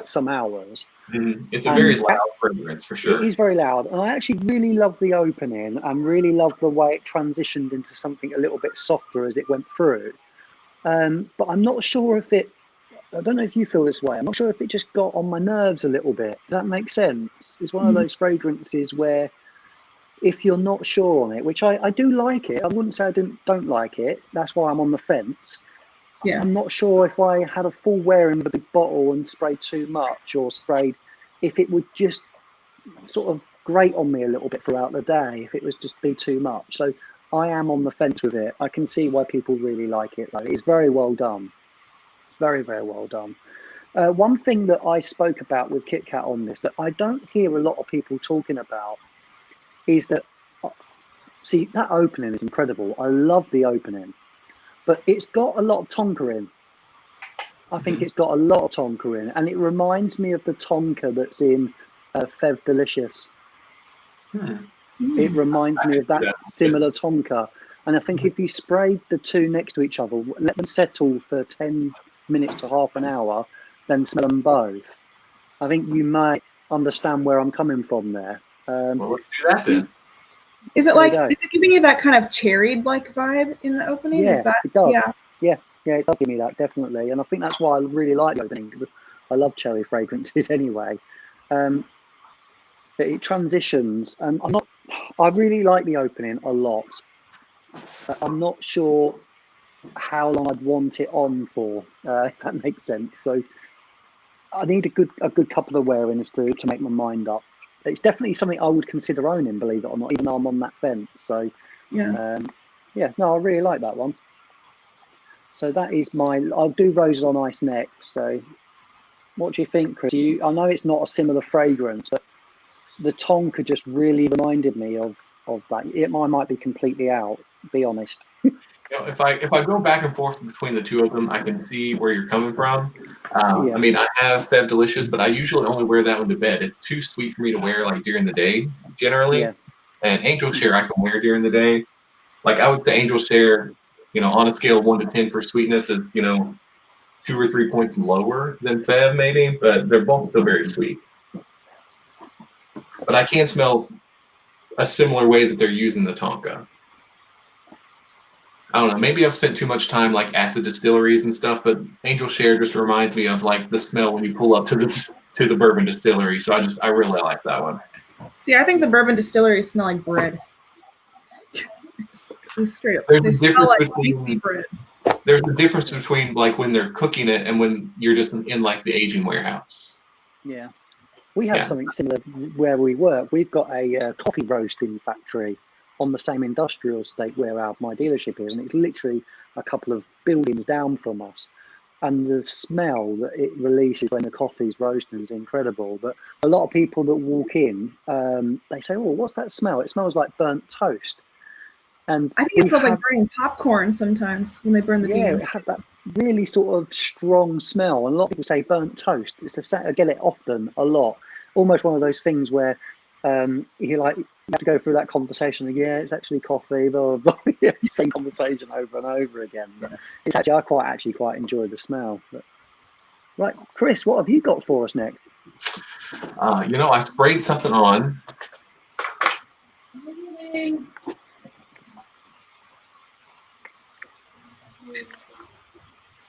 some hours. It's a very loud fragrance for sure. It is very loud, and I actually really love the opening and really love the way it transitioned into something a little bit softer as it went through. But I'm not sure if I don't know if you feel this way. I'm not sure if it just got on my nerves a little bit. Does that make sense? It's one of those fragrances where if you're not sure on it, which I do like it, I wouldn't say I don't like it. That's why I'm on the fence. Yeah. I'm not sure if I had a full wearing of the big bottle and sprayed too much, or sprayed, if it would just sort of grate on me a little bit throughout the day, if it was just be too much. So I am on the fence with it. I can see why people really like it, though. It's very well done. Very, very well done. One thing that I spoke about with Kit Kat on this that I don't hear a lot of people talking about is that, see, that opening is incredible. I love the opening, but it's got a lot of tonka in. I think it's got a lot of tonka in, and it reminds me of the tonka that's in Fev Delicious. It reminds me of that similar tonka. And I think if you sprayed the two next to each other, let them settle for 10 minutes to half an hour, then smell them both, I think you might understand where I'm coming from there. Well, let's do that then. Is it is it giving you that kind of cherried like vibe in the opening? Yeah, Is that, it does. Yeah. Yeah, it does give me that, definitely. And I think that's why I really like the opening, because I love cherry fragrances anyway. But it transitions, and I really like the opening a lot. But I'm not sure how long I'd want it on for, if that makes sense. So I need a good couple of wearings to make my mind up. It's definitely something I would consider owning, believe it or not, even though I'm on that fence. So Yeah. No, I really like that one. So that is I'll do Roses on Ice next. So what do you think, Chris? I know it's not a similar fragrance, but the tonka just really reminded me of that. I might be completely out, be honest. If I go back and forth between the two of them, I can see where you're coming from. I mean, I have Fev Delicious, but I usually only wear that one to bed. It's too sweet for me to wear like during the day, generally. Yeah. And Angel Share I can wear during the day. Like I would say Angel Share, on a scale of 1 to 10 for sweetness is, 2 or 3 points lower than Fev maybe, but they're both still very sweet. But I can smell a similar way that they're using the tonka. I don't know. Maybe I've spent too much time like at the distilleries and stuff, but Angel Share just reminds me of like the smell when you pull up to the bourbon distillery. So I really like that one. See, I think the bourbon distilleries smell like bread. It's straight up. There's They a smell like difference greasy bread. There's a difference between like when they're cooking it and when you're just in like the aging warehouse. Yeah. We have something similar where we work. We've got a coffee roasting factory on the same industrial estate where my dealership is, and it's literally a couple of buildings down from us. And the smell that it releases when the coffee's roasting is incredible. But a lot of people that walk in, they say, "Oh, what's that smell?" It smells like burnt toast. And I think it smells like burning popcorn sometimes when they burn the beans. Yeah, it had that really sort of strong smell. And a lot of people say burnt toast. I get it often, a lot. Almost one of those things where you have to go through that conversation. Yeah, it's actually coffee, blah, blah, blah. Yeah, same conversation over and over again. But it's actually, I quite enjoy the smell. But, right, Chris, what have you got for us next? I sprayed something on.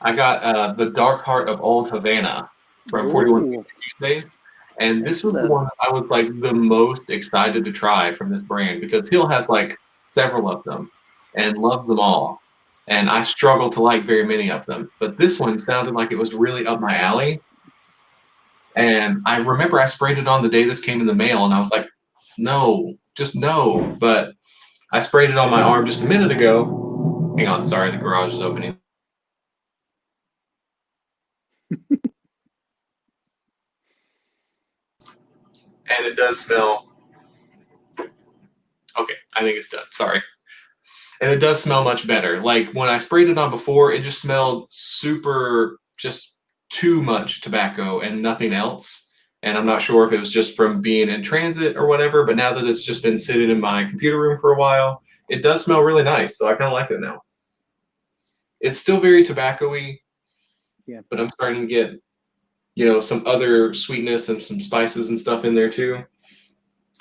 I got the Dark Heart of Old Havana from 41 Tuesdays. And this was the one I was like the most excited to try from this brand because Hill has like several of them and loves them all. And I struggle to like very many of them. But this one sounded like it was really up my alley. And I remember I sprayed it on the day this came in the mail and I was like, no, just no. But I sprayed it on my arm just a minute ago. Hang on, sorry, the garage is opening. And it does smell. Okay, I think it's done. Sorry. And it does smell much better. Like when I sprayed it on before, it just smelled super, just too much tobacco and nothing else. And I'm not sure if it was just from being in transit or whatever, but now that it's just been sitting in my computer room for a while, it does smell really nice. So I kind of like it now. It's still very tobacco-y, Yeah. but I'm starting to get, you know, some other sweetness and some spices and stuff in there too.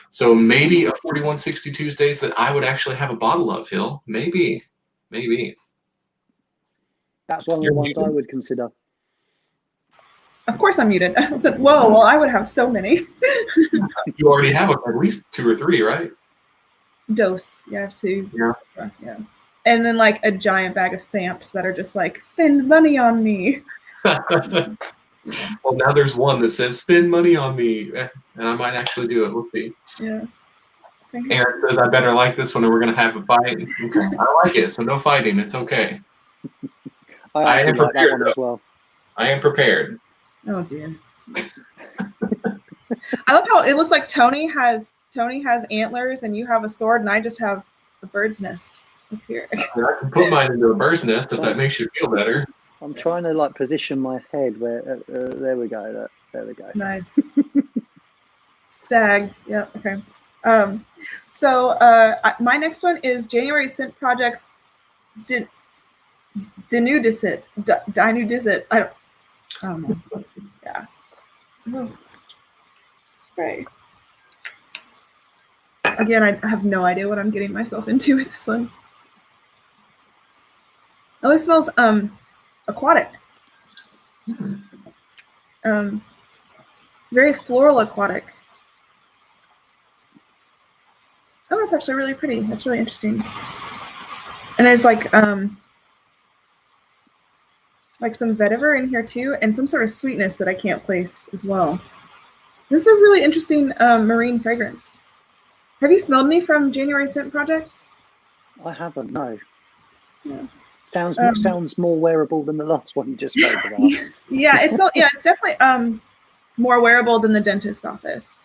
So maybe a 4160 Tuesdays that I would actually have a bottle of, Hill. Maybe. That's one of You're the ones I muted. would consider. Of course I'm muted. I said, whoa, well, I would have so many. You already have at least 2 or 3, right? Dose. You have to. Yeah. Yeah. And then like a giant bag of Samps that are just like, spend money on me. Well, now there's one that says spend money on me, and I might actually do it. We'll see. Yeah. Aaron says I better like this one or we're going to have a fight. Okay. I like it, so no fighting. It's okay. I am actually like that prepared, one as well. I am prepared. Oh dear. I love how it looks like Tony has antlers and you have a sword and I just have a bird's nest up here. I can put mine into a bird's nest if that makes you feel better. I'm trying to like position my head where. There we go. There we go. Nice. Stag. Yeah. Okay. So my next one is January Scent Project's Denudicit. Dinudicit. I don't know. Yeah. Spray. Again, I have no idea what I'm getting myself into with this one. Oh, it smells aquatic. Very floral aquatic. Oh, that's actually really pretty. That's really interesting. And there's like some vetiver in here too, and some sort of sweetness that I can't place as well. This is a really interesting marine fragrance. Have you smelled any from January Scent Projects? I haven't. No. Yeah. Sounds more wearable than the last one you just spoke about. Yeah, it's definitely more wearable than the dentist office,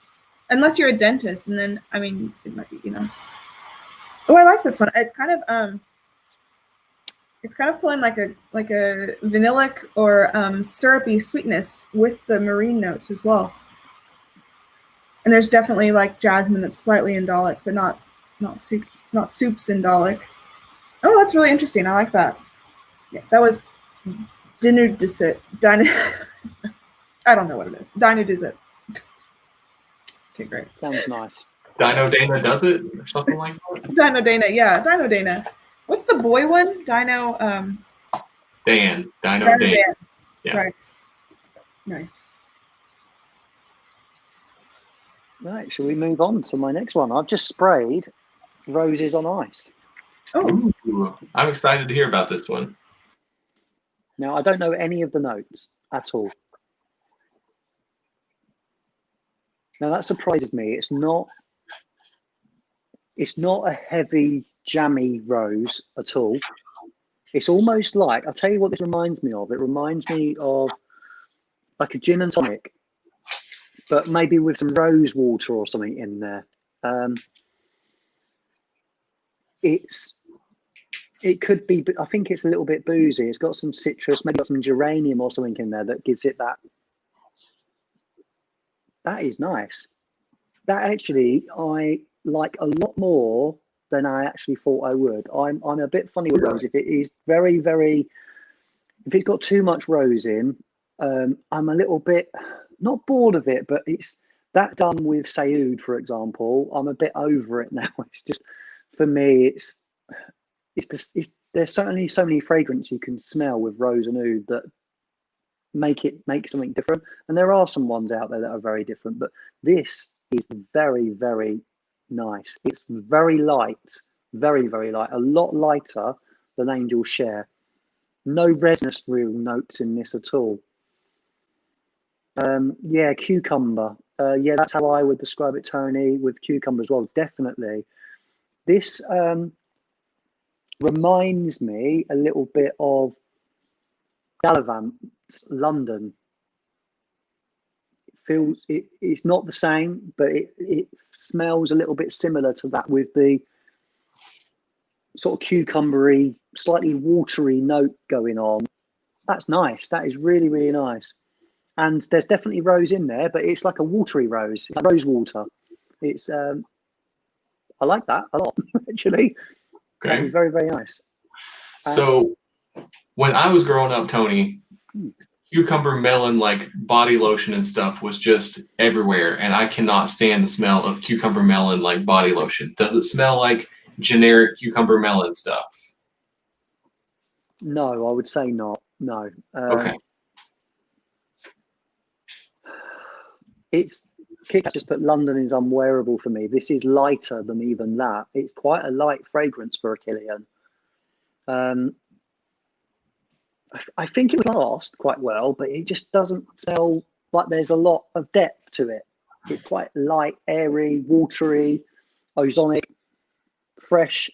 unless you're a dentist, and then I mean it might be, you know. Oh, I like this one. It's kind of pulling like a vanillic or syrupy sweetness with the marine notes as well. And there's definitely like jasmine that's slightly indolic, but not soups indolic. Oh, that's really interesting. I like that. Yeah, that was Dinudicit. I don't know what it is. Dinudicit. Okay, great. Sounds nice. Dino Dana does it or something like that? Dino Dana, yeah, Dino Dana. What's the boy one? Dino Dan. Dino Dan. Dan. Yeah. Right. Nice. Right, shall we move on to my next one? I've just sprayed Roses on Ice. Oh. Ooh, I'm excited to hear about this one. Now, I don't know any of the notes at all. Now, that surprises me. It's not a heavy, jammy rose at all. It's almost like, I'll tell you what this reminds me of. It reminds me of like a gin and tonic, but maybe with some rose water or something in there. It could be, I think it's a little bit boozy. It's got some citrus, maybe got some geranium or something in there that gives it that. That is nice. That actually I like a lot more than I actually thought I would. I'm a bit funny with rose. If it is very, very, if it's got too much rose in, I'm a little bit not bored of it, but it's that done with Sayud, for example. I'm a bit over it now. It's just, for me, there's certainly so many fragrances you can smell with rose and oud that make something different. And there are some ones out there that are very different, but this is very, very nice. It's very light, very, very light, a lot lighter than Angel Share. No resinous real notes in this at all. Yeah, cucumber. Yeah, that's how I would describe it, Tony, with cucumber as well. Definitely. This reminds me a little bit of Gallivant's London. It's not the same, but it smells a little bit similar to that, with the sort of cucumbery, slightly watery note going on. That's nice. That is really, really nice. And there's definitely rose in there, but it's like a watery rose, like rose water. It's I like that a lot, actually. That Okay. is very, very nice. So when I was growing up, Tony, cucumber melon like body lotion and stuff was just everywhere, and I cannot stand the smell of cucumber melon like body lotion. Does it smell like generic cucumber melon stuff? No, I would say not. No. Okay. It's Kit just put London is unwearable for me. This is lighter than even that. It's quite a light fragrance for a Killian. I think it would last quite well, but it just doesn't smell like there's a lot of depth to it. It's quite light, airy, watery, ozonic, fresh,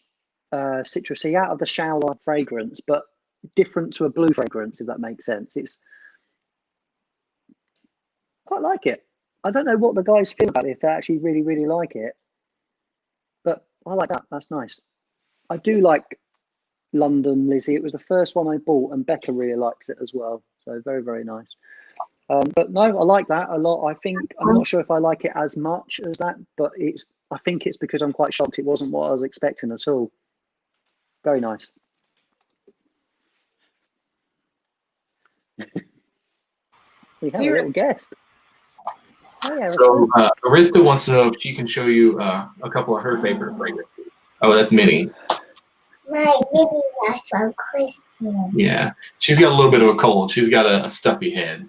citrusy, out of the shower fragrance, but different to a blue fragrance, if that makes sense. It's quite like it. I don't know what the guys feel about it, if they actually really, really like it, but I like that. That's nice. I do like London, Lizzie. It was the first one I bought, and Becca really likes it as well. So very, very nice. But no, I like that a lot. I think I'm not sure if I like it as much as that, but I think it's because I'm quite shocked it wasn't what I was expecting at all. Very nice. We have a little guest. Oh, yeah, So Arista wants to know if she can show you a couple of her favorite fragrances. Oh, that's Minnie. My baby last from Christmas. Yeah, she's got a little bit of a cold. She's got a stuffy head.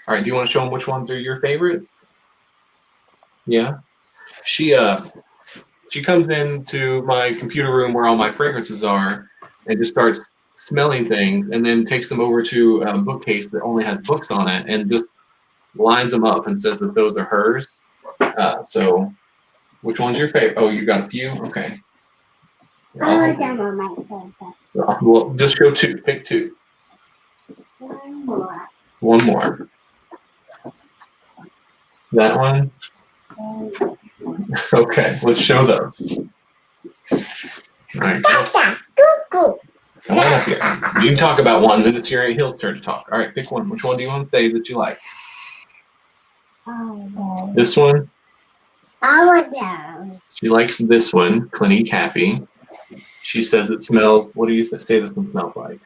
All right, do you want to show them which ones are your favorites? Yeah. She comes into my computer room where all my fragrances are and just starts smelling things, and then takes them over to a bookcase that only has books on it and just lines them up and says that those are hers. So which one's your favorite? Oh, you got a few? Okay. All of them are my favorite. Well, just show two. Pick two. One more. One more. That one? Okay, let's show those. All right. Tata, cuckoo. Come on up here. You can talk about one, then it's your Aunt Hill's turn to talk. All right, pick one. Which one do you want to say that you like? Oh, This one? all of them. She likes this one, Clinique Happy. She says it smells, what do you say this one smells like?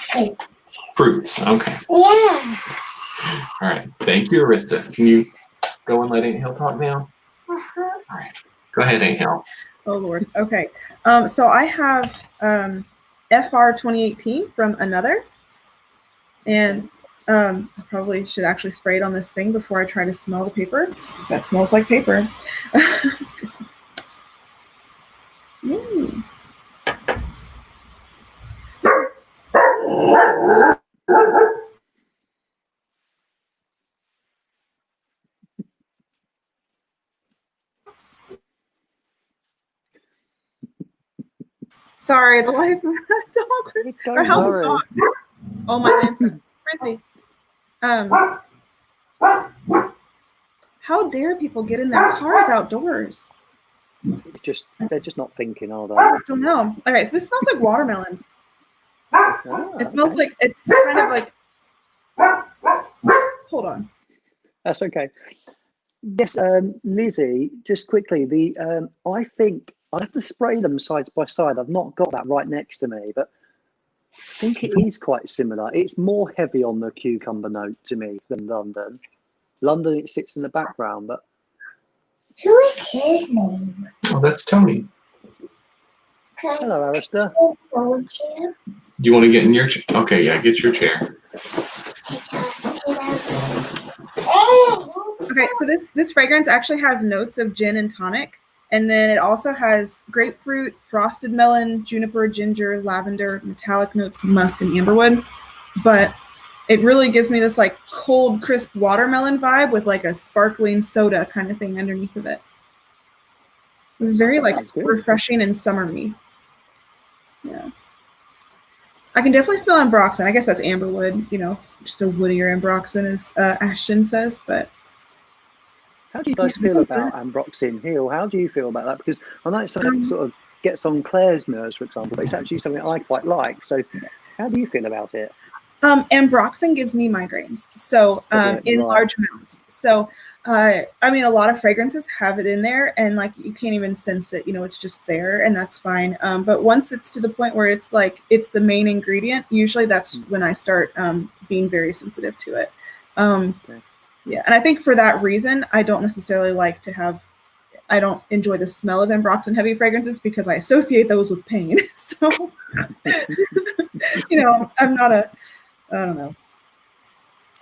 Fruit. Fruits, okay. Yeah. All right, thank you, Arista. Can you go and let Aunt Hill talk now? Uh-huh. All right, go ahead, Aunt Hill. Oh Lord. Okay. So I have FR 2018 from Another, and I probably should actually spray it on this thing before I try to smell the paper. That smells like paper. Mm. Sorry, the life of a dog. Our house is dogs. Oh my goodness. Frizzy. How dare people get in their cars outdoors? They're just not thinking, are I they? just don't know. Okay, so this smells like watermelons. Ah, It smells like, it's kind of like, hold on. That's okay. Yes, Lizzie, just quickly, I think I'd have to spray them side by side. I've not got that right next to me, but I think it is quite similar. It's more heavy on the cucumber note to me than London. London, it sits in the background, but Who is his name? Oh, that's Tony. hello, Arista. Hold you. Do you want to get in your chair? Okay, yeah, get your chair. Okay, so this fragrance actually has notes of gin and tonic, and then it also has grapefruit, frosted melon, juniper, ginger, lavender, metallic notes of musk and amberwood. But it really gives me this like cold, crisp watermelon vibe with like a sparkling soda kind of thing underneath of it. It's very like Sounds good. refreshing and summery. Yeah. I can definitely smell ambroxan. I guess that's amberwood, you know, just a woodier ambroxan, as Ashton says, but How do you guys Yeah, this feel one's about nice. ambroxan heel? How do you feel about that? Because I know it's something that sort of gets on Claire's nerves, for example, but it's actually something I quite like. So how do you feel about it? Ambroxan gives me migraines, so in Right. large amounts. So, I mean, a lot of fragrances have it in there, and like you can't even sense it. You know, it's just there, and that's fine. But once it's to the point where it's like it's the main ingredient, usually that's when I start being very sensitive to it. Okay. Yeah, and I think for that reason, I don't necessarily like to have. I don't enjoy the smell of ambroxan heavy fragrances because I associate those with pain. So, you know, I'm not a I don't know,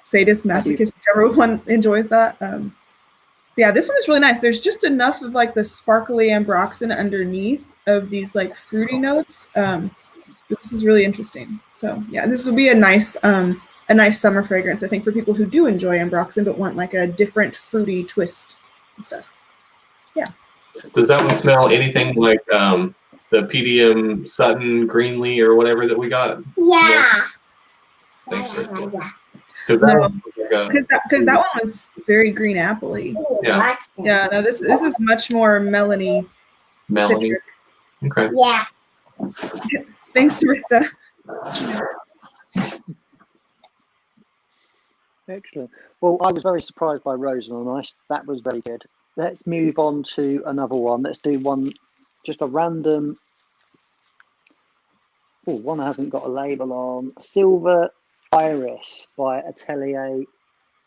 sadist, masochist, whichever one enjoys that. Yeah, this one is really nice. There's just enough of like the sparkly ambroxan underneath of these like fruity notes. This is really interesting. So yeah, this would be a nice summer fragrance, I think, for people who do enjoy ambroxan but want like a different fruity twist and stuff. Yeah. Does that one smell anything like the PDM Sutton Greenlee or whatever that we got? Yeah. Thanks, Rick. Yeah. No, because that one was very green appley. Yeah. Yeah, no, this is much more melony. Melanie. Citric. Okay. Yeah. Thanks, Rista. Excellent. Well, I was very surprised by Rose on Ice. That was very good. Let's move on to another one. Let's do one, just a random. Oh, one hasn't got a label on. Silver Iris by Atelier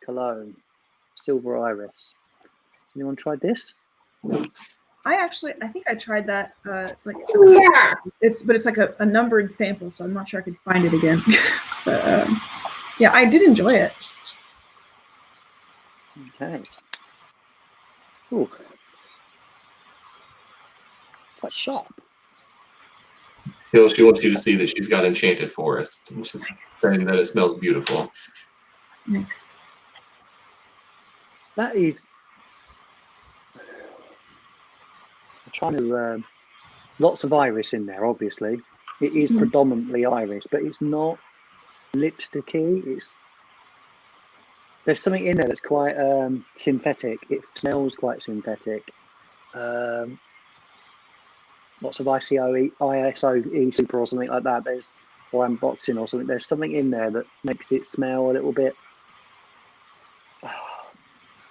Cologne. Silver Iris. Has anyone tried this? I think I tried that. Like Yeah. it's like a numbered sample, so I'm not sure I could find it again. But yeah, I did enjoy it. Okay. Oh, quite sharp. She wants you to see that she's got Enchanted Forest. And she's saying that it smells beautiful. Nice. That is. I'm trying to. Lots of iris in there, obviously. It is predominantly iris, but it's not lipsticky. There's something in there that's quite synthetic. It smells quite synthetic. Lots of ISO super or something like that. Or unboxing or something. There's something in there that makes it smell a little bit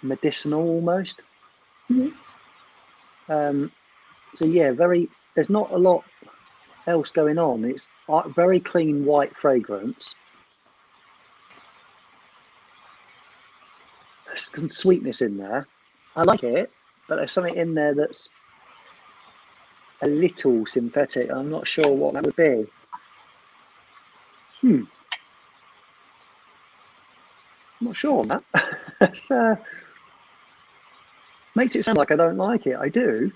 medicinal almost. Mm-hmm. So yeah, there's not a lot else going on. It's a very clean white fragrance. There's some sweetness in there. I like it, but there's something in there that's a little synthetic. I'm not sure what that would be. I'm not sure on that. It's, makes it sound like I don't like it. I do.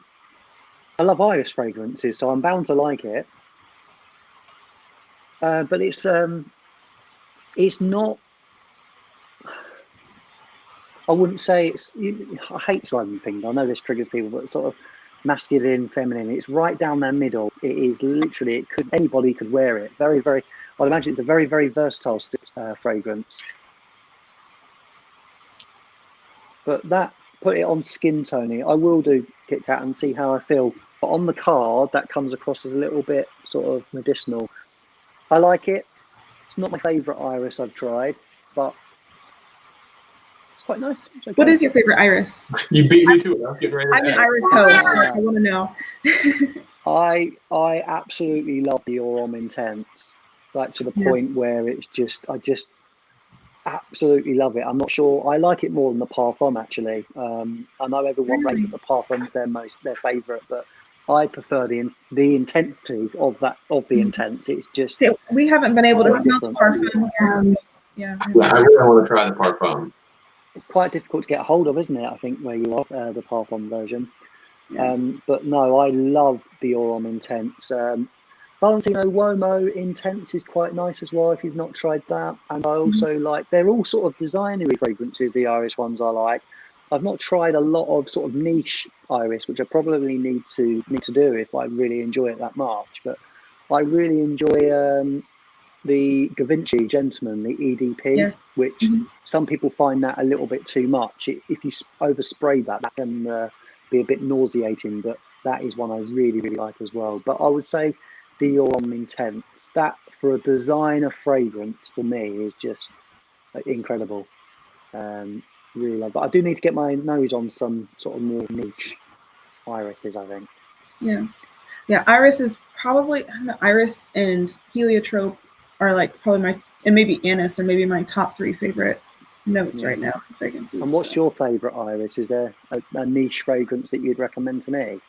I love iris fragrances, so I'm bound to like it. But it's not. I wouldn't say it's. I hate driving things. I know this triggers people, but sort of masculine, feminine. It's right down their middle. It is literally. Anybody could wear it. Very, very. I'd imagine it's a very, very versatile fragrance. But put it on skin toning. I will do Kit Kat and see how I feel. But on the card, that comes across as a little bit sort of medicinal. I like it. It's not my favourite iris I've tried, but it's quite nice. It's okay. What is your favorite iris? You beat me to it. I was getting ready to I'm an ask. iris hoe. I want to know. I absolutely love the Aurum Intense, like to the point where it's just I just absolutely love it. I'm not sure. I like it more than the Parfum actually. I know everyone rates that the Parfum's their favourite, but I prefer the intensity of the intense. It's just. See, we haven't been able to so smell the different. parfum here, so, yeah. Yeah, I really want to try the Parfum. It's quite difficult to get a hold of, isn't it? I think where you are, the Parfum version. Yeah. But no, I love the Aurum Intense. Valentino Uomo Intense is quite nice as well if you've not tried that. And I also like, they're all sort of designery fragrances, the iris ones I like. I've not tried a lot of sort of niche iris, which I probably need to do if I really enjoy it that much. But I really enjoy the Gavinci Gentleman, the EDP, Yes. which Mhm. some people find that a little bit too much. If you overspray that can be a bit nauseating, but that is one I really, really like as well. But I would say Dior Homme Intense, that for a designer fragrance for me is just incredible. Really love. But I do need to get my nose on some sort of more niche irises, I think. Yeah, Iris is probably, I don't know, Iris and Heliotrope are like probably my, and maybe Anise are maybe my top 3 favorite notes Yeah. right now, fragrances. And what's your favourite iris? Is there a niche fragrance that you'd recommend to me?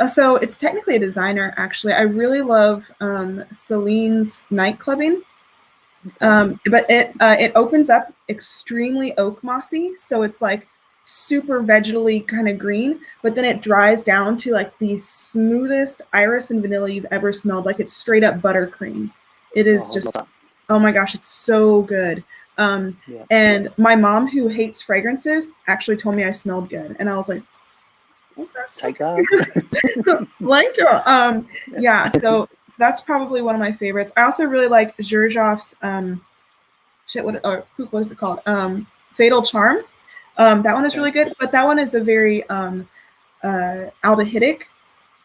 So it's technically a designer, actually. I really love Celine's Night Clubbing. But it opens up extremely oak mossy, so it's like super vegetally kind of green, but then it dries down to like the smoothest iris and vanilla you've ever smelled. Like it's straight up buttercream. It is just, oh my gosh, it's so good. And my mom, who hates fragrances, actually told me I smelled good, and I was like, okay. Take that. Like, yeah. So that's probably one of my favorites. I also really like Xerjoff's what is it called? Fatal Charm. That one is really good, but that one is a very aldehydic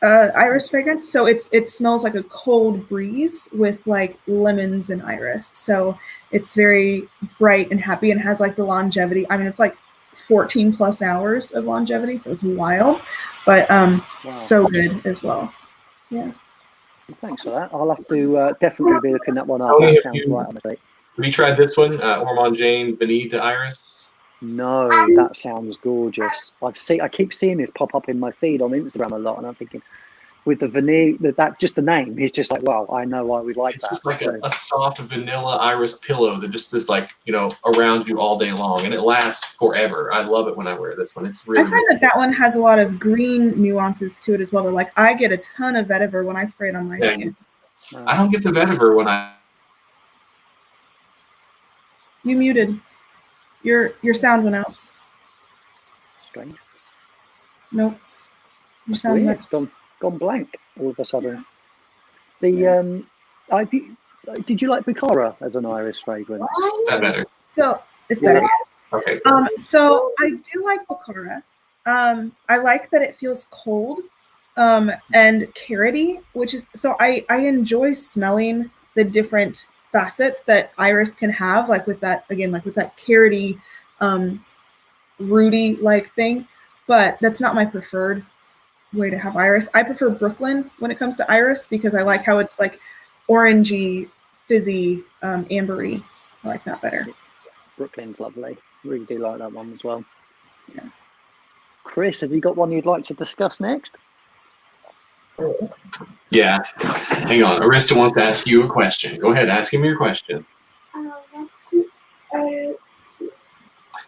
iris fragrance. So it smells like a cold breeze with like lemons and iris. So it's very bright and happy and has like the longevity. I mean, it's like 14 plus hours of longevity, so it's wild, but so good as well. Yeah. Thanks for that. I'll have to definitely be looking that one up. Tony, That sounds right on the date. Have you tried this one, Ormond Jane Vanille de Iris? No, that sounds gorgeous. I keep seeing this pop up in my feed on Instagram a lot, and I'm thinking, with the vanilla, that just the name is just like, wow, I know I would like It's that. just like a soft vanilla iris pillow that just is like, around you all day long, and it lasts forever. I love it when I wear this one. It's really I find that one has a lot of green nuances to it as well. Like I get a ton of vetiver when I spray it on my skin. I don't get the vetiver when I. You muted. Your sound went out. Strange. Nope. Your sound Weird. went. It's gone blank all of a sudden. Did you like Bicara as an iris fragrance? That better. So it's better. Okay. So I do like Bicara. I like that it feels cold and carroty, which is so I enjoy smelling the different facets that iris can have, like with that carroty, rooty like thing. But that's not my preferred way to have iris. I prefer Brooklyn when it comes to iris because I like how it's like orangey, fizzy, ambery. I like that better. Brooklyn's lovely. Really do like that one as well. Yeah. Chris, have you got one you'd like to discuss next? Yeah. Hang on. Arista wants to ask you a question. Go ahead. Ask him your question.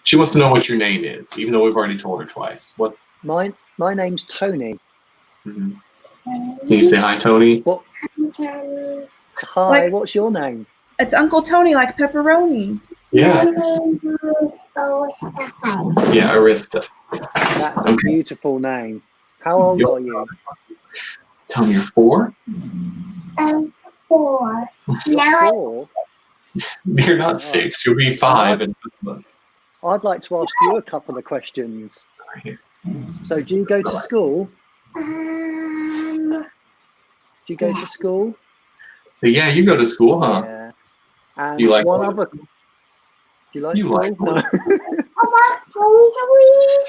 She wants to know what your name is, even though we've already told her twice. What's My name's Tony. Mm-hmm. Can you say hi, Tony? What? Hi. What's your name? It's Uncle Tony, like pepperoni. Yeah. Yeah, Arista. That's a beautiful name. How old are you? Tell me you're 4? 4. You're 4? You're not 6. You'll be 5 in 2 months. I'd like to ask you a couple of questions. So, do you go to school? Do you go to school? So yeah, you go to school, huh? Yeah. And You like one going to other. Do school? you like You school? like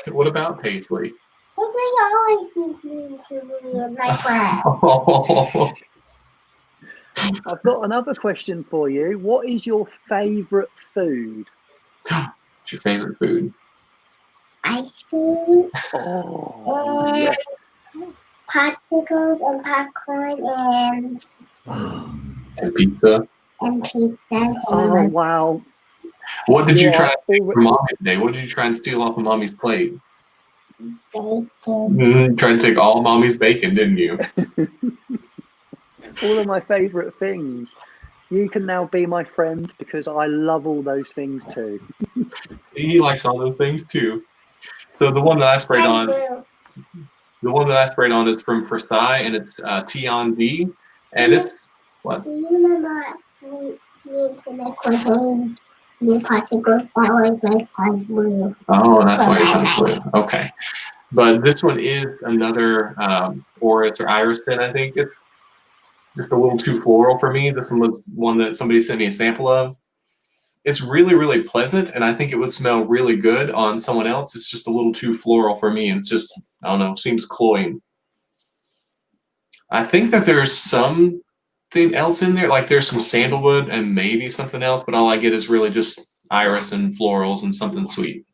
No. What about Paisley? always gives me to me and my friends. Oh, I've got another question for you. What is your favourite food? what's your favorite food? Ice cream, Oh, and yes. popsicles, and popcorn, And pizza. and pizza. And Oh, wow. What did you try Yeah, and take from mommy today? What did you try and steal off of mommy's plate? bacon. Tried to take all mommy's bacon, didn't you? All of my favourite things. You can now be my friend because I love all those things too. See, he likes all those things too. So the one that I sprayed on, is from Versailles, and it's T on D, and it's What? Do you remember me and Phoenix were saying new particles? That was my tongue blue. Oh, that's why your tongue's blue. Okay. But this one is another Oris or Irisin, I think. It's just a little too floral for me. This one was one that somebody sent me a sample of. It's really, really pleasant, and I think it would smell really good on someone else. It's just a little too floral for me. It's just, I don't know, seems cloying. I think that there's something else in there, like there's some sandalwood and maybe something else, but all I get is really just iris and florals and something sweet.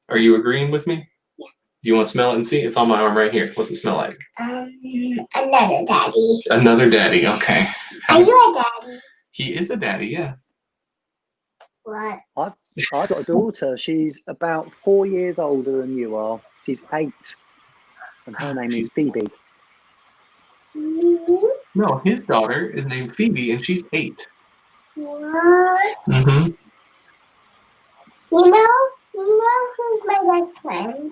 Are you agreeing with me? Yeah. Do you want to smell it and see? It's on my arm right here. What's it smell like? Another daddy. Another daddy, okay. Are you a daddy? He is a daddy, yeah. What? I've got a daughter. She's about 4 years older than you are. She's 8, and her name is Phoebe. No, his daughter is named Phoebe, and she's 8. What? Mm-hmm. You know who's my best friend?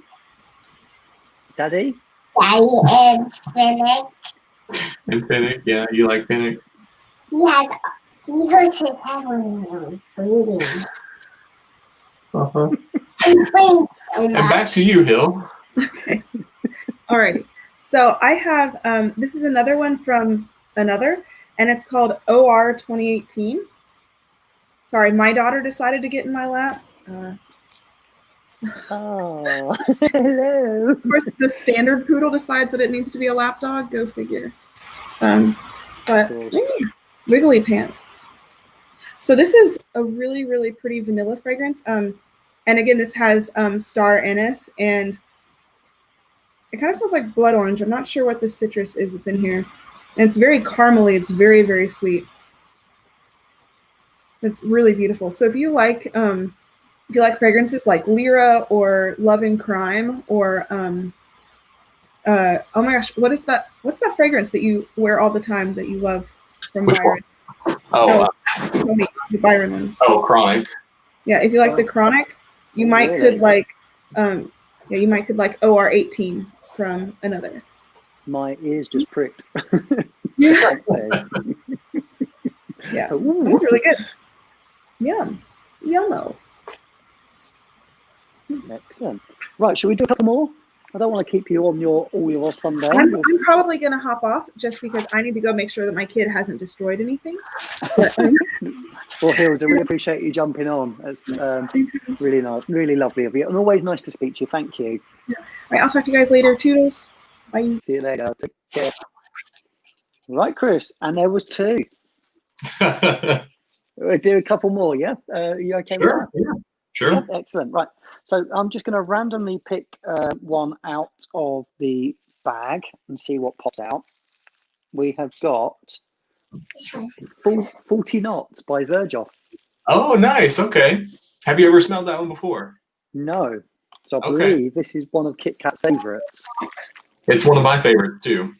Daddy? Daddy and Finnick. And Finnick, yeah, you like Finnick? He hurts his head when he was bleeding. Uh-huh. He bleeds so And back much. to you, Hill. Okay. All right. So I have, this is another one from another, and it's called OR 2018. Sorry, my daughter decided to get in my lap. Oh, hello. Of course, the standard poodle decides that it needs to be a lap dog. Go figure. But wiggly pants. So this is a really, really pretty vanilla fragrance. And again, this has star anise, and it kind of smells like blood orange. I'm not sure what the citrus is that's in here. And it's very caramely. It's very, very sweet. It's really beautiful. So if you like fragrances like Lyra or Love and Crime or oh my gosh, what's that fragrance that you wear all the time that you love from Which Byron? one? Oh, Tony, the Byron one. oh, Chronic. Yeah, if you like the Chronic, you might could like OR 18 from another. My ears just pricked. Yeah. Okay. Yeah, Ooh. that was really good. Yum. Yummo. Excellent. Right, should we do a couple more? I don't want to keep you on all your Sunday. I'm probably going to hop off just because I need to go make sure that my kid hasn't destroyed anything. But, Well, Hilda, really appreciate you jumping on. It's really nice, really lovely of you, and always nice to speak to you. Thank you. all right, I'll talk to you guys later. Toodles. Bye. See you later. Take care. Right, Chris, and there was 2. We'll do a couple more, yeah? Are you okay with that? Yeah, sure. Yeah, excellent. Right. So I'm just going to randomly pick one out of the bag and see what pops out. We have got 40 Knots by Xerjoff. Oh, nice. Okay. Have you ever smelled that one before? No. So I Okay. believe this is one of Kit Kat's favourites. It's one of my favorites, too.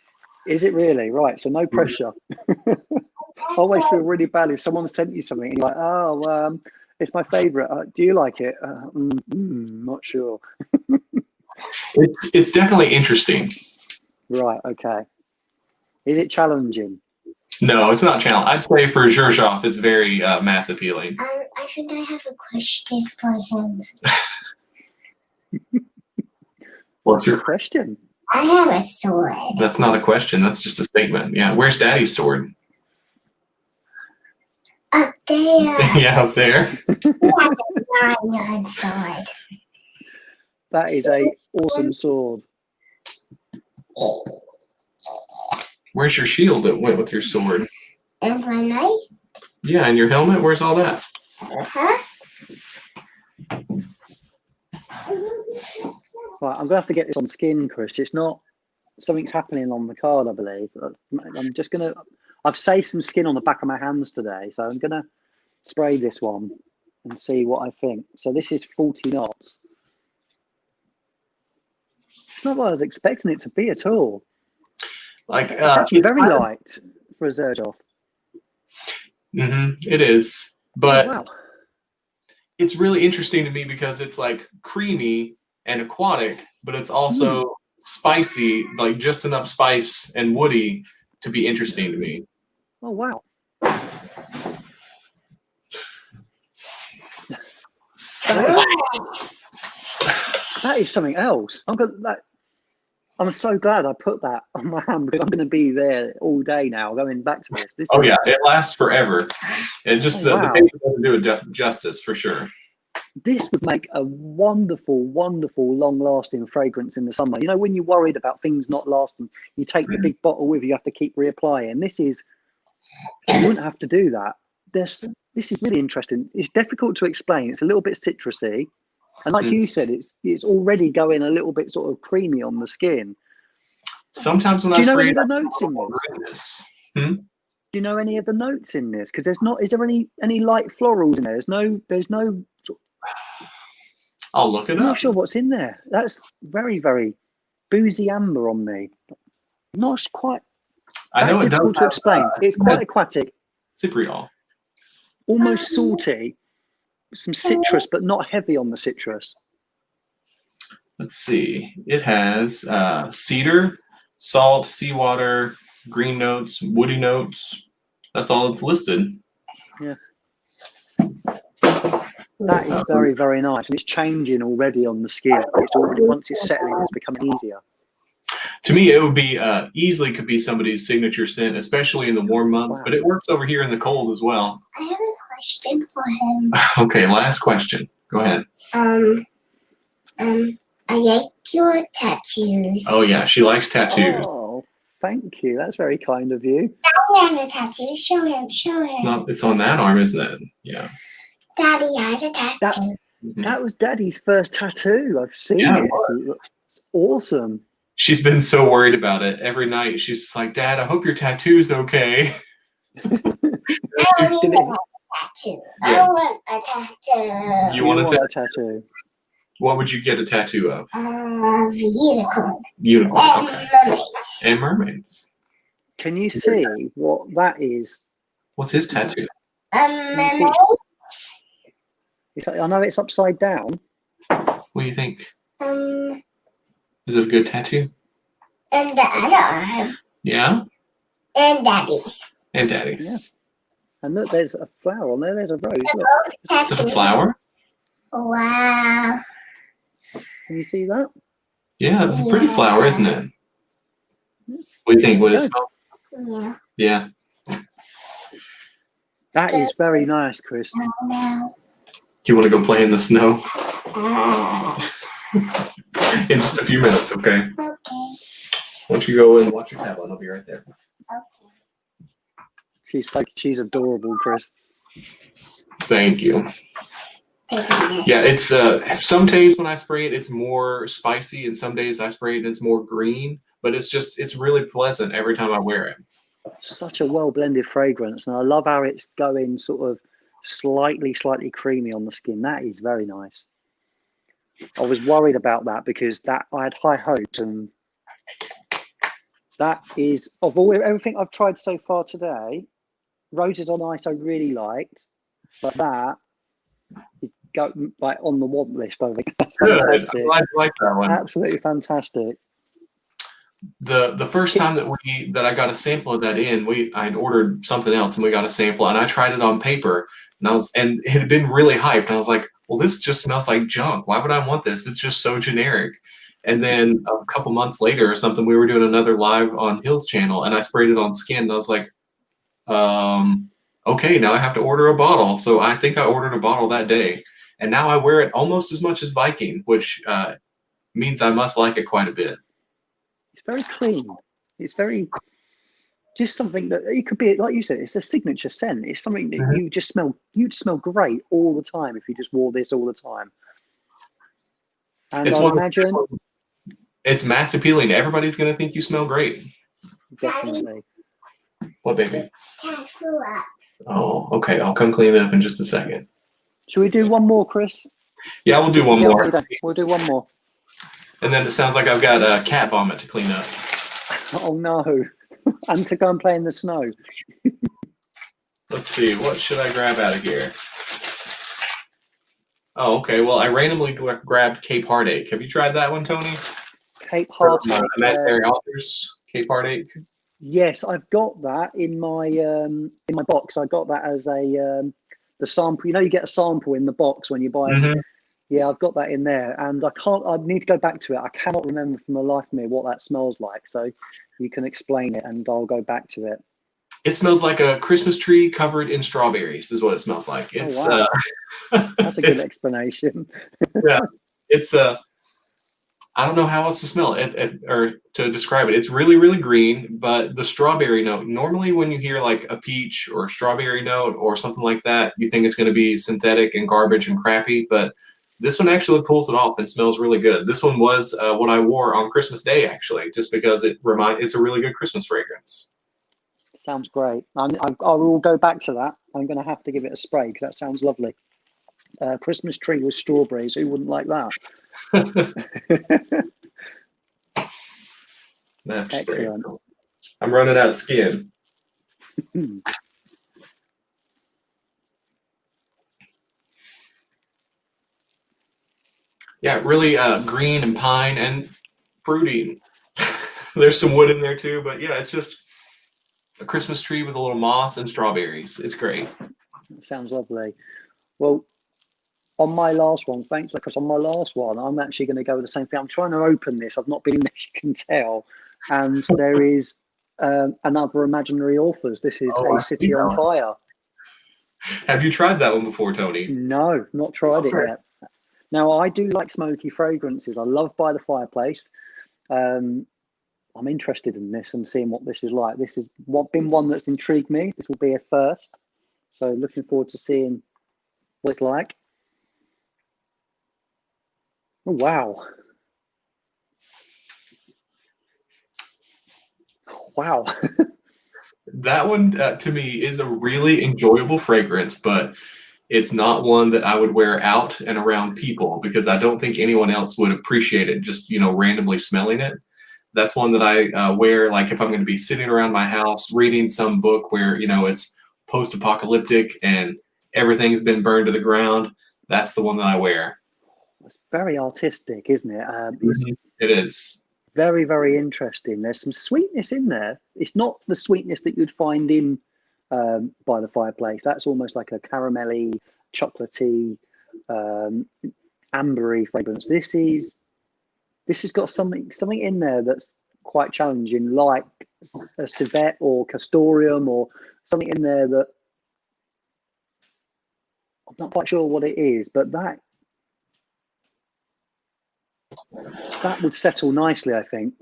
Is it really? Right. So no pressure. I always feel really bad if someone sent you something and you're like, oh, it's my favourite. Do you like it? Not sure. It's definitely interesting. Right. Okay. Is it challenging? No, it's not challenging. I'd say for Xerjoff, it's very mass appealing. I think I have a question for him. What's your Question? I have a sword. That's not a question. That's just a statement. Yeah. Where's Daddy's sword? Up there. Yeah, up there. He has a nine sword. That is a awesome sword. Where's your shield that went with your sword? And my knife? Yeah, and your helmet? Where's all that? Huh? Right, I'm going to have to get this on skin, Chris. It's not, something's happening on the card, I believe. I'm just going to, I've saved some skin on the back of my hands today, so I'm going to spray this one and see what I think. So this is 40 Knots. It's not what I was expecting it to be at all. Like It's actually very light for a Xerjoff. It is, but Wow. it's really interesting to me because it's like creamy and aquatic, but it's also spicy, like just enough spice and woody to be interesting to me. Oh, wow. That is something else. I'm so glad I put that on my hand because I'm going to be there all day now going back to this. Oh, yeah, it lasts forever. And just the paper doesn't do it justice for sure. This would make a wonderful, wonderful, long-lasting fragrance in the summer. You know, when you're worried about things not lasting, you take the big bottle with you, you have to keep reapplying. You wouldn't have to do that. This is really interesting. It's difficult to explain. It's a little bit citrusy. And like you said, it's already going a little bit sort of creamy on the skin. Sometimes when Do I you know spray any it, of the notes in this? Hmm? Do you know any of the notes in this? Because is there any light florals in there? There's no. I'll look it I'm up. not sure what's in there. That's very, very boozy amber on me. Not quite. I know it does difficult to explain. It's quite aquatic, Cypriol. almost salty, some citrus, but not heavy on the citrus. Let's see. It has cedar, salt, seawater, green notes, woody notes. That's all it's listed. Yeah. That is very, very nice. And it's changing already on the skin. It's already, once it's settling, it's becoming easier. To me, it would be easily could be somebody's signature scent, especially in the warm months, but it works over here in the cold as well. I have a question for him. Okay, last question. Go ahead. I like your tattoos. Oh, yeah, she likes tattoos. Oh, thank you. That's very kind of you. Daddy has a tattoo. Show him. It's on that arm, isn't it? Yeah. Daddy has a tattoo. That was Daddy's first tattoo. I've seen it. It's awesome. She's been so worried about it. Every night she's just like, Dad, I hope your tattoo's okay. I don't even want a tattoo. Yeah. I want a tattoo. You want a tattoo? What would you get a tattoo of? Unicorn. Unicorn. And Okay. mermaids. And mermaids. Can you see what that is? What's his tattoo? Mermaid. I know it's upside down. What do you think? Is it a good tattoo? And the other arm. Yeah? And Daddy's. And Daddy's. Yeah. And look, there's a flower on there. There's a rose. Look. Is it a flower? Wow. Can you see that? Yeah, it's a pretty flower, isn't it? What do you think? Would it smell? Yeah. Yeah. That is very nice, Chris. No. Do you want to go play in the snow? In just a few minutes, okay? Okay. Why don't you go and watch your tablet? I'll be right there. Okay. She's adorable, Chris. Thank you. Yeah, it's some days when I spray it, it's more spicy, and some days I spray it, it's more green. But it's really pleasant every time I wear it. Such a well blended fragrance, and I love how it's going sort of slightly creamy on the skin. That is very nice. I was worried about that because I had high hopes, and that is of everything I've tried so far today. Roses on Ice I really liked, but that is like on the want list. I think that's fantastic. I like that one. Absolutely fantastic. The first time that I got a sample of that I'd ordered something else and we got a sample and I tried it on paper and it had been really hyped. And I was like, well, this just smells like junk. Why would I want this? It's just so generic. And then a couple months later or something, we were doing another live on Hill's channel and I sprayed it on skin and I was like, okay, now I have to order a bottle. So I think I ordered a bottle that day. And now I wear it almost as much as Viking, which means I must like it quite a bit. It's very clean. It's very just something that it could be, like you said, it's a signature scent. It's something that you just smell. You'd smell great all the time if you just wore this all the time. And I imagine it's mass appealing. Everybody's going to think you smell great. Definitely. What, baby? Tattoo up. Oh, okay. I'll come clean it up in just a second. Should we do one more, Chris? Yeah, we'll do one more. We'll do one more. And then it sounds like I've got a cat vomit to clean up. Oh no. And to go and play in the snow. Let's see. What should I grab out of here? Oh, okay. Well, I randomly grabbed Cape Heartache. Have you tried that one, Tony? Cape Heartache. Imaginary Authors, Cape Heartache. Yes, I've got that in my box. I got that as a the sample. You know, you get a sample in the box when you buy Yeah, I've got that in there, and I need to go back to it. I cannot remember from the life of me what that smells like. So you can explain it, and I'll go back to it. It smells like a Christmas tree covered in strawberries. Is what it smells like. It's Oh, wow. That's a good explanation. yeah. It's I don't know how else to smell it or to describe it. It's really, really green, but the strawberry note, normally when you hear like a peach or a strawberry note or something like that, you think it's going to be synthetic and garbage and crappy, but this one actually pulls it off and smells really good. This one was what I wore on Christmas Day, actually, just because it's a really good Christmas fragrance. Sounds great. I will go back to that. I'm going to have to give it a spray because that sounds lovely. Christmas tree with strawberries. Who wouldn't like that? Excellent. I'm running out of skin. Yeah, really green and pine and fruity. There's some wood in there too, but yeah, it's just a Christmas tree with a little moss and strawberries. It's great. Sounds lovely. Well, on my last one, thanks, because on my last one, I'm actually going to go with the same thing. I'm trying to open this. I've not been, as you can tell, and there is another imaginary authors. This is A City on Fire. Have you tried that one before, Tony? No, not tried it yet. Now, I do like smoky fragrances. I love By the Fireplace. I'm interested in this and seeing what this is like. This has been one that's intrigued me. This will be a first. So looking forward to seeing what it's like. Oh, wow. Wow. That one, to me, is a really enjoyable fragrance, but it's not one that I would wear out and around people because I don't think anyone else would appreciate it just, randomly smelling it. That's one that I wear, like if I'm going to be sitting around my house reading some book where, it's post-apocalyptic and everything's been burned to the ground. That's the one that I wear. It's very artistic, isn't it? It is. Very, very interesting. There's some sweetness in there. It's not the sweetness that you'd find in By the Fireplace. That's almost like a caramelly, chocolatey, ambery fragrance. This has got something in there that's quite challenging, like a civet or castoreum or something in there that I'm not quite sure what it is, but that would settle nicely, I think.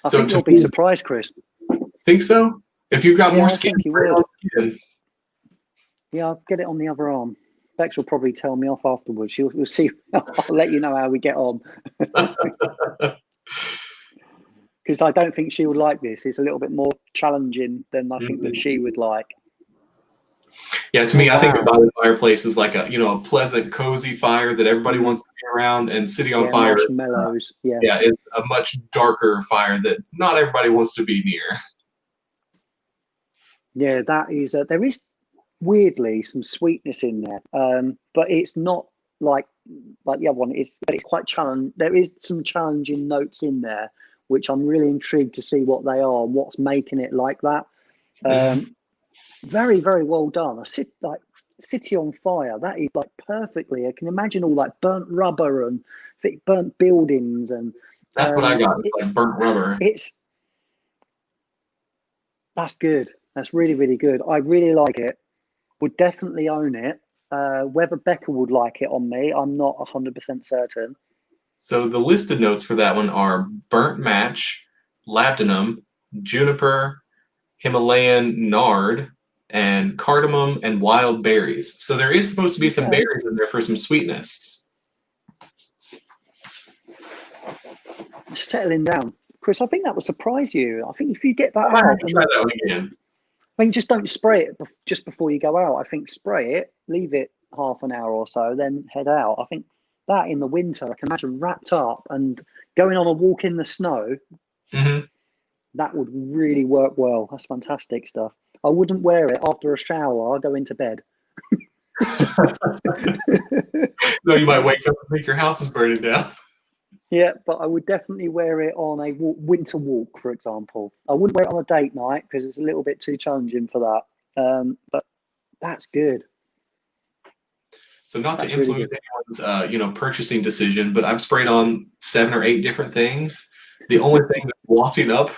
I think you'll be surprised, Chris. Think so? If you've got more I skin, think you will. Yeah, I'll get it on the other arm. Bex will probably tell me off afterwards. We'll see. I'll let you know how we get on. Because I don't think she would like this. It's a little bit more challenging than I think that she would like. Yeah, to me, I think By the Fireplace is like a pleasant, cozy fire that everybody wants to be around, and City on Fire marshmallows. It's a much darker fire that not everybody wants to be near. Yeah, that is. There is weirdly some sweetness in there, but it's not like the other one. But it's quite challenging. There is some challenging notes in there, which I'm really intrigued to see what they are and what's making it like that. Very, very well done. City on Fire. That is like perfectly. I can imagine all like burnt rubber and burnt buildings, and that's what I got. It's like burnt rubber. That's good. That's really, really good. I really like it. Would definitely own it. Whether Becca would like it on me, I'm not 100% certain. So the listed notes for that one are burnt match, labdanum, juniper, Himalayan nard, and cardamom and wild berries. So there is supposed to be some berries in there for some sweetness. Settling down. Chris, I think that would surprise you. I think if you get that I might have to try that one again. I mean, just don't spray it just before you go out. I think spray it, leave it half an hour or so, then head out. I think that in the winter, I can imagine wrapped up and going on a walk in the snow, that would really work well. That's fantastic stuff. I wouldn't wear it after a shower. I'll go into bed. No, you might wake up and think your house is burning down. Yeah, but I would definitely wear it on a winter walk, for example. I wouldn't wear it on a date night because it's a little bit too challenging for that. But that's good. So not That's to really influence anyone's purchasing decision, but I've sprayed on 7 or 8 different things. The only thing that's wafting up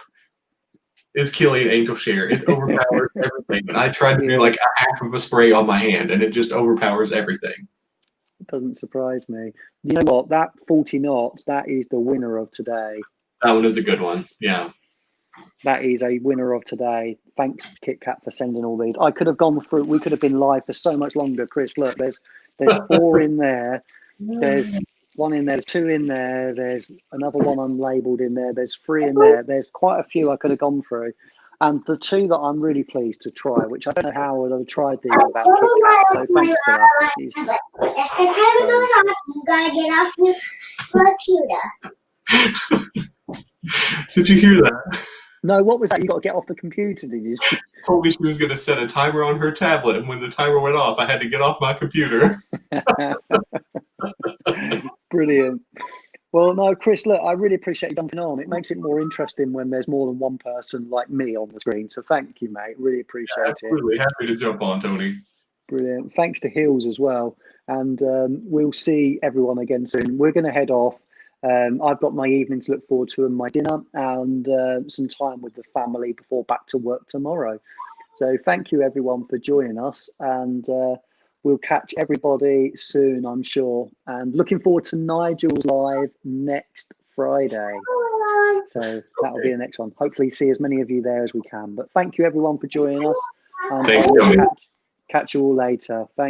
is killing angel share. It overpowers everything. And I tried to do like a half of a spray on my hand, and it just overpowers everything. It doesn't surprise me. You know what? That 40 knots, that is the winner of today. That one is a good one. Yeah. That is a winner of today. Thanks, Kit Kat, for sending all these. I could have gone through. We could have been live for so much longer, Chris. Look, there's 4 in there. There's 1 in there. There's 2 in there. There's another one unlabeled in there. There's 3 in there. There's quite a few I could have gone through. And the 2 that I'm really pleased to try, which I don't know how I would have tried these without Kit Kat. So thanks for that. If the timer goes off, you gotta get off your computer. Did you hear that? No, what was that? You got to get off the computer, did you? Told me she was going to set a timer on her tablet, and when the timer went off, I had to get off my computer. Brilliant. Well, no, Chris, look, I really appreciate you jumping on. It makes it more interesting when there's more than one person like me on the screen. So thank you, mate. Really appreciate it. Absolutely. Happy to jump on, Tony. Brilliant. Thanks to Hills as well. And we'll see everyone again soon. We're going to head off. I've got my evening to look forward to and my dinner and some time with the family before back to work tomorrow. So thank you, everyone, for joining us. And we'll catch everybody soon, I'm sure. And looking forward to Nigel's live next Friday. So that'll be the next one. Hopefully see as many of you there as we can. But thank you, everyone, for joining us. And Thanks, I will Tony. catch you all later. Thanks.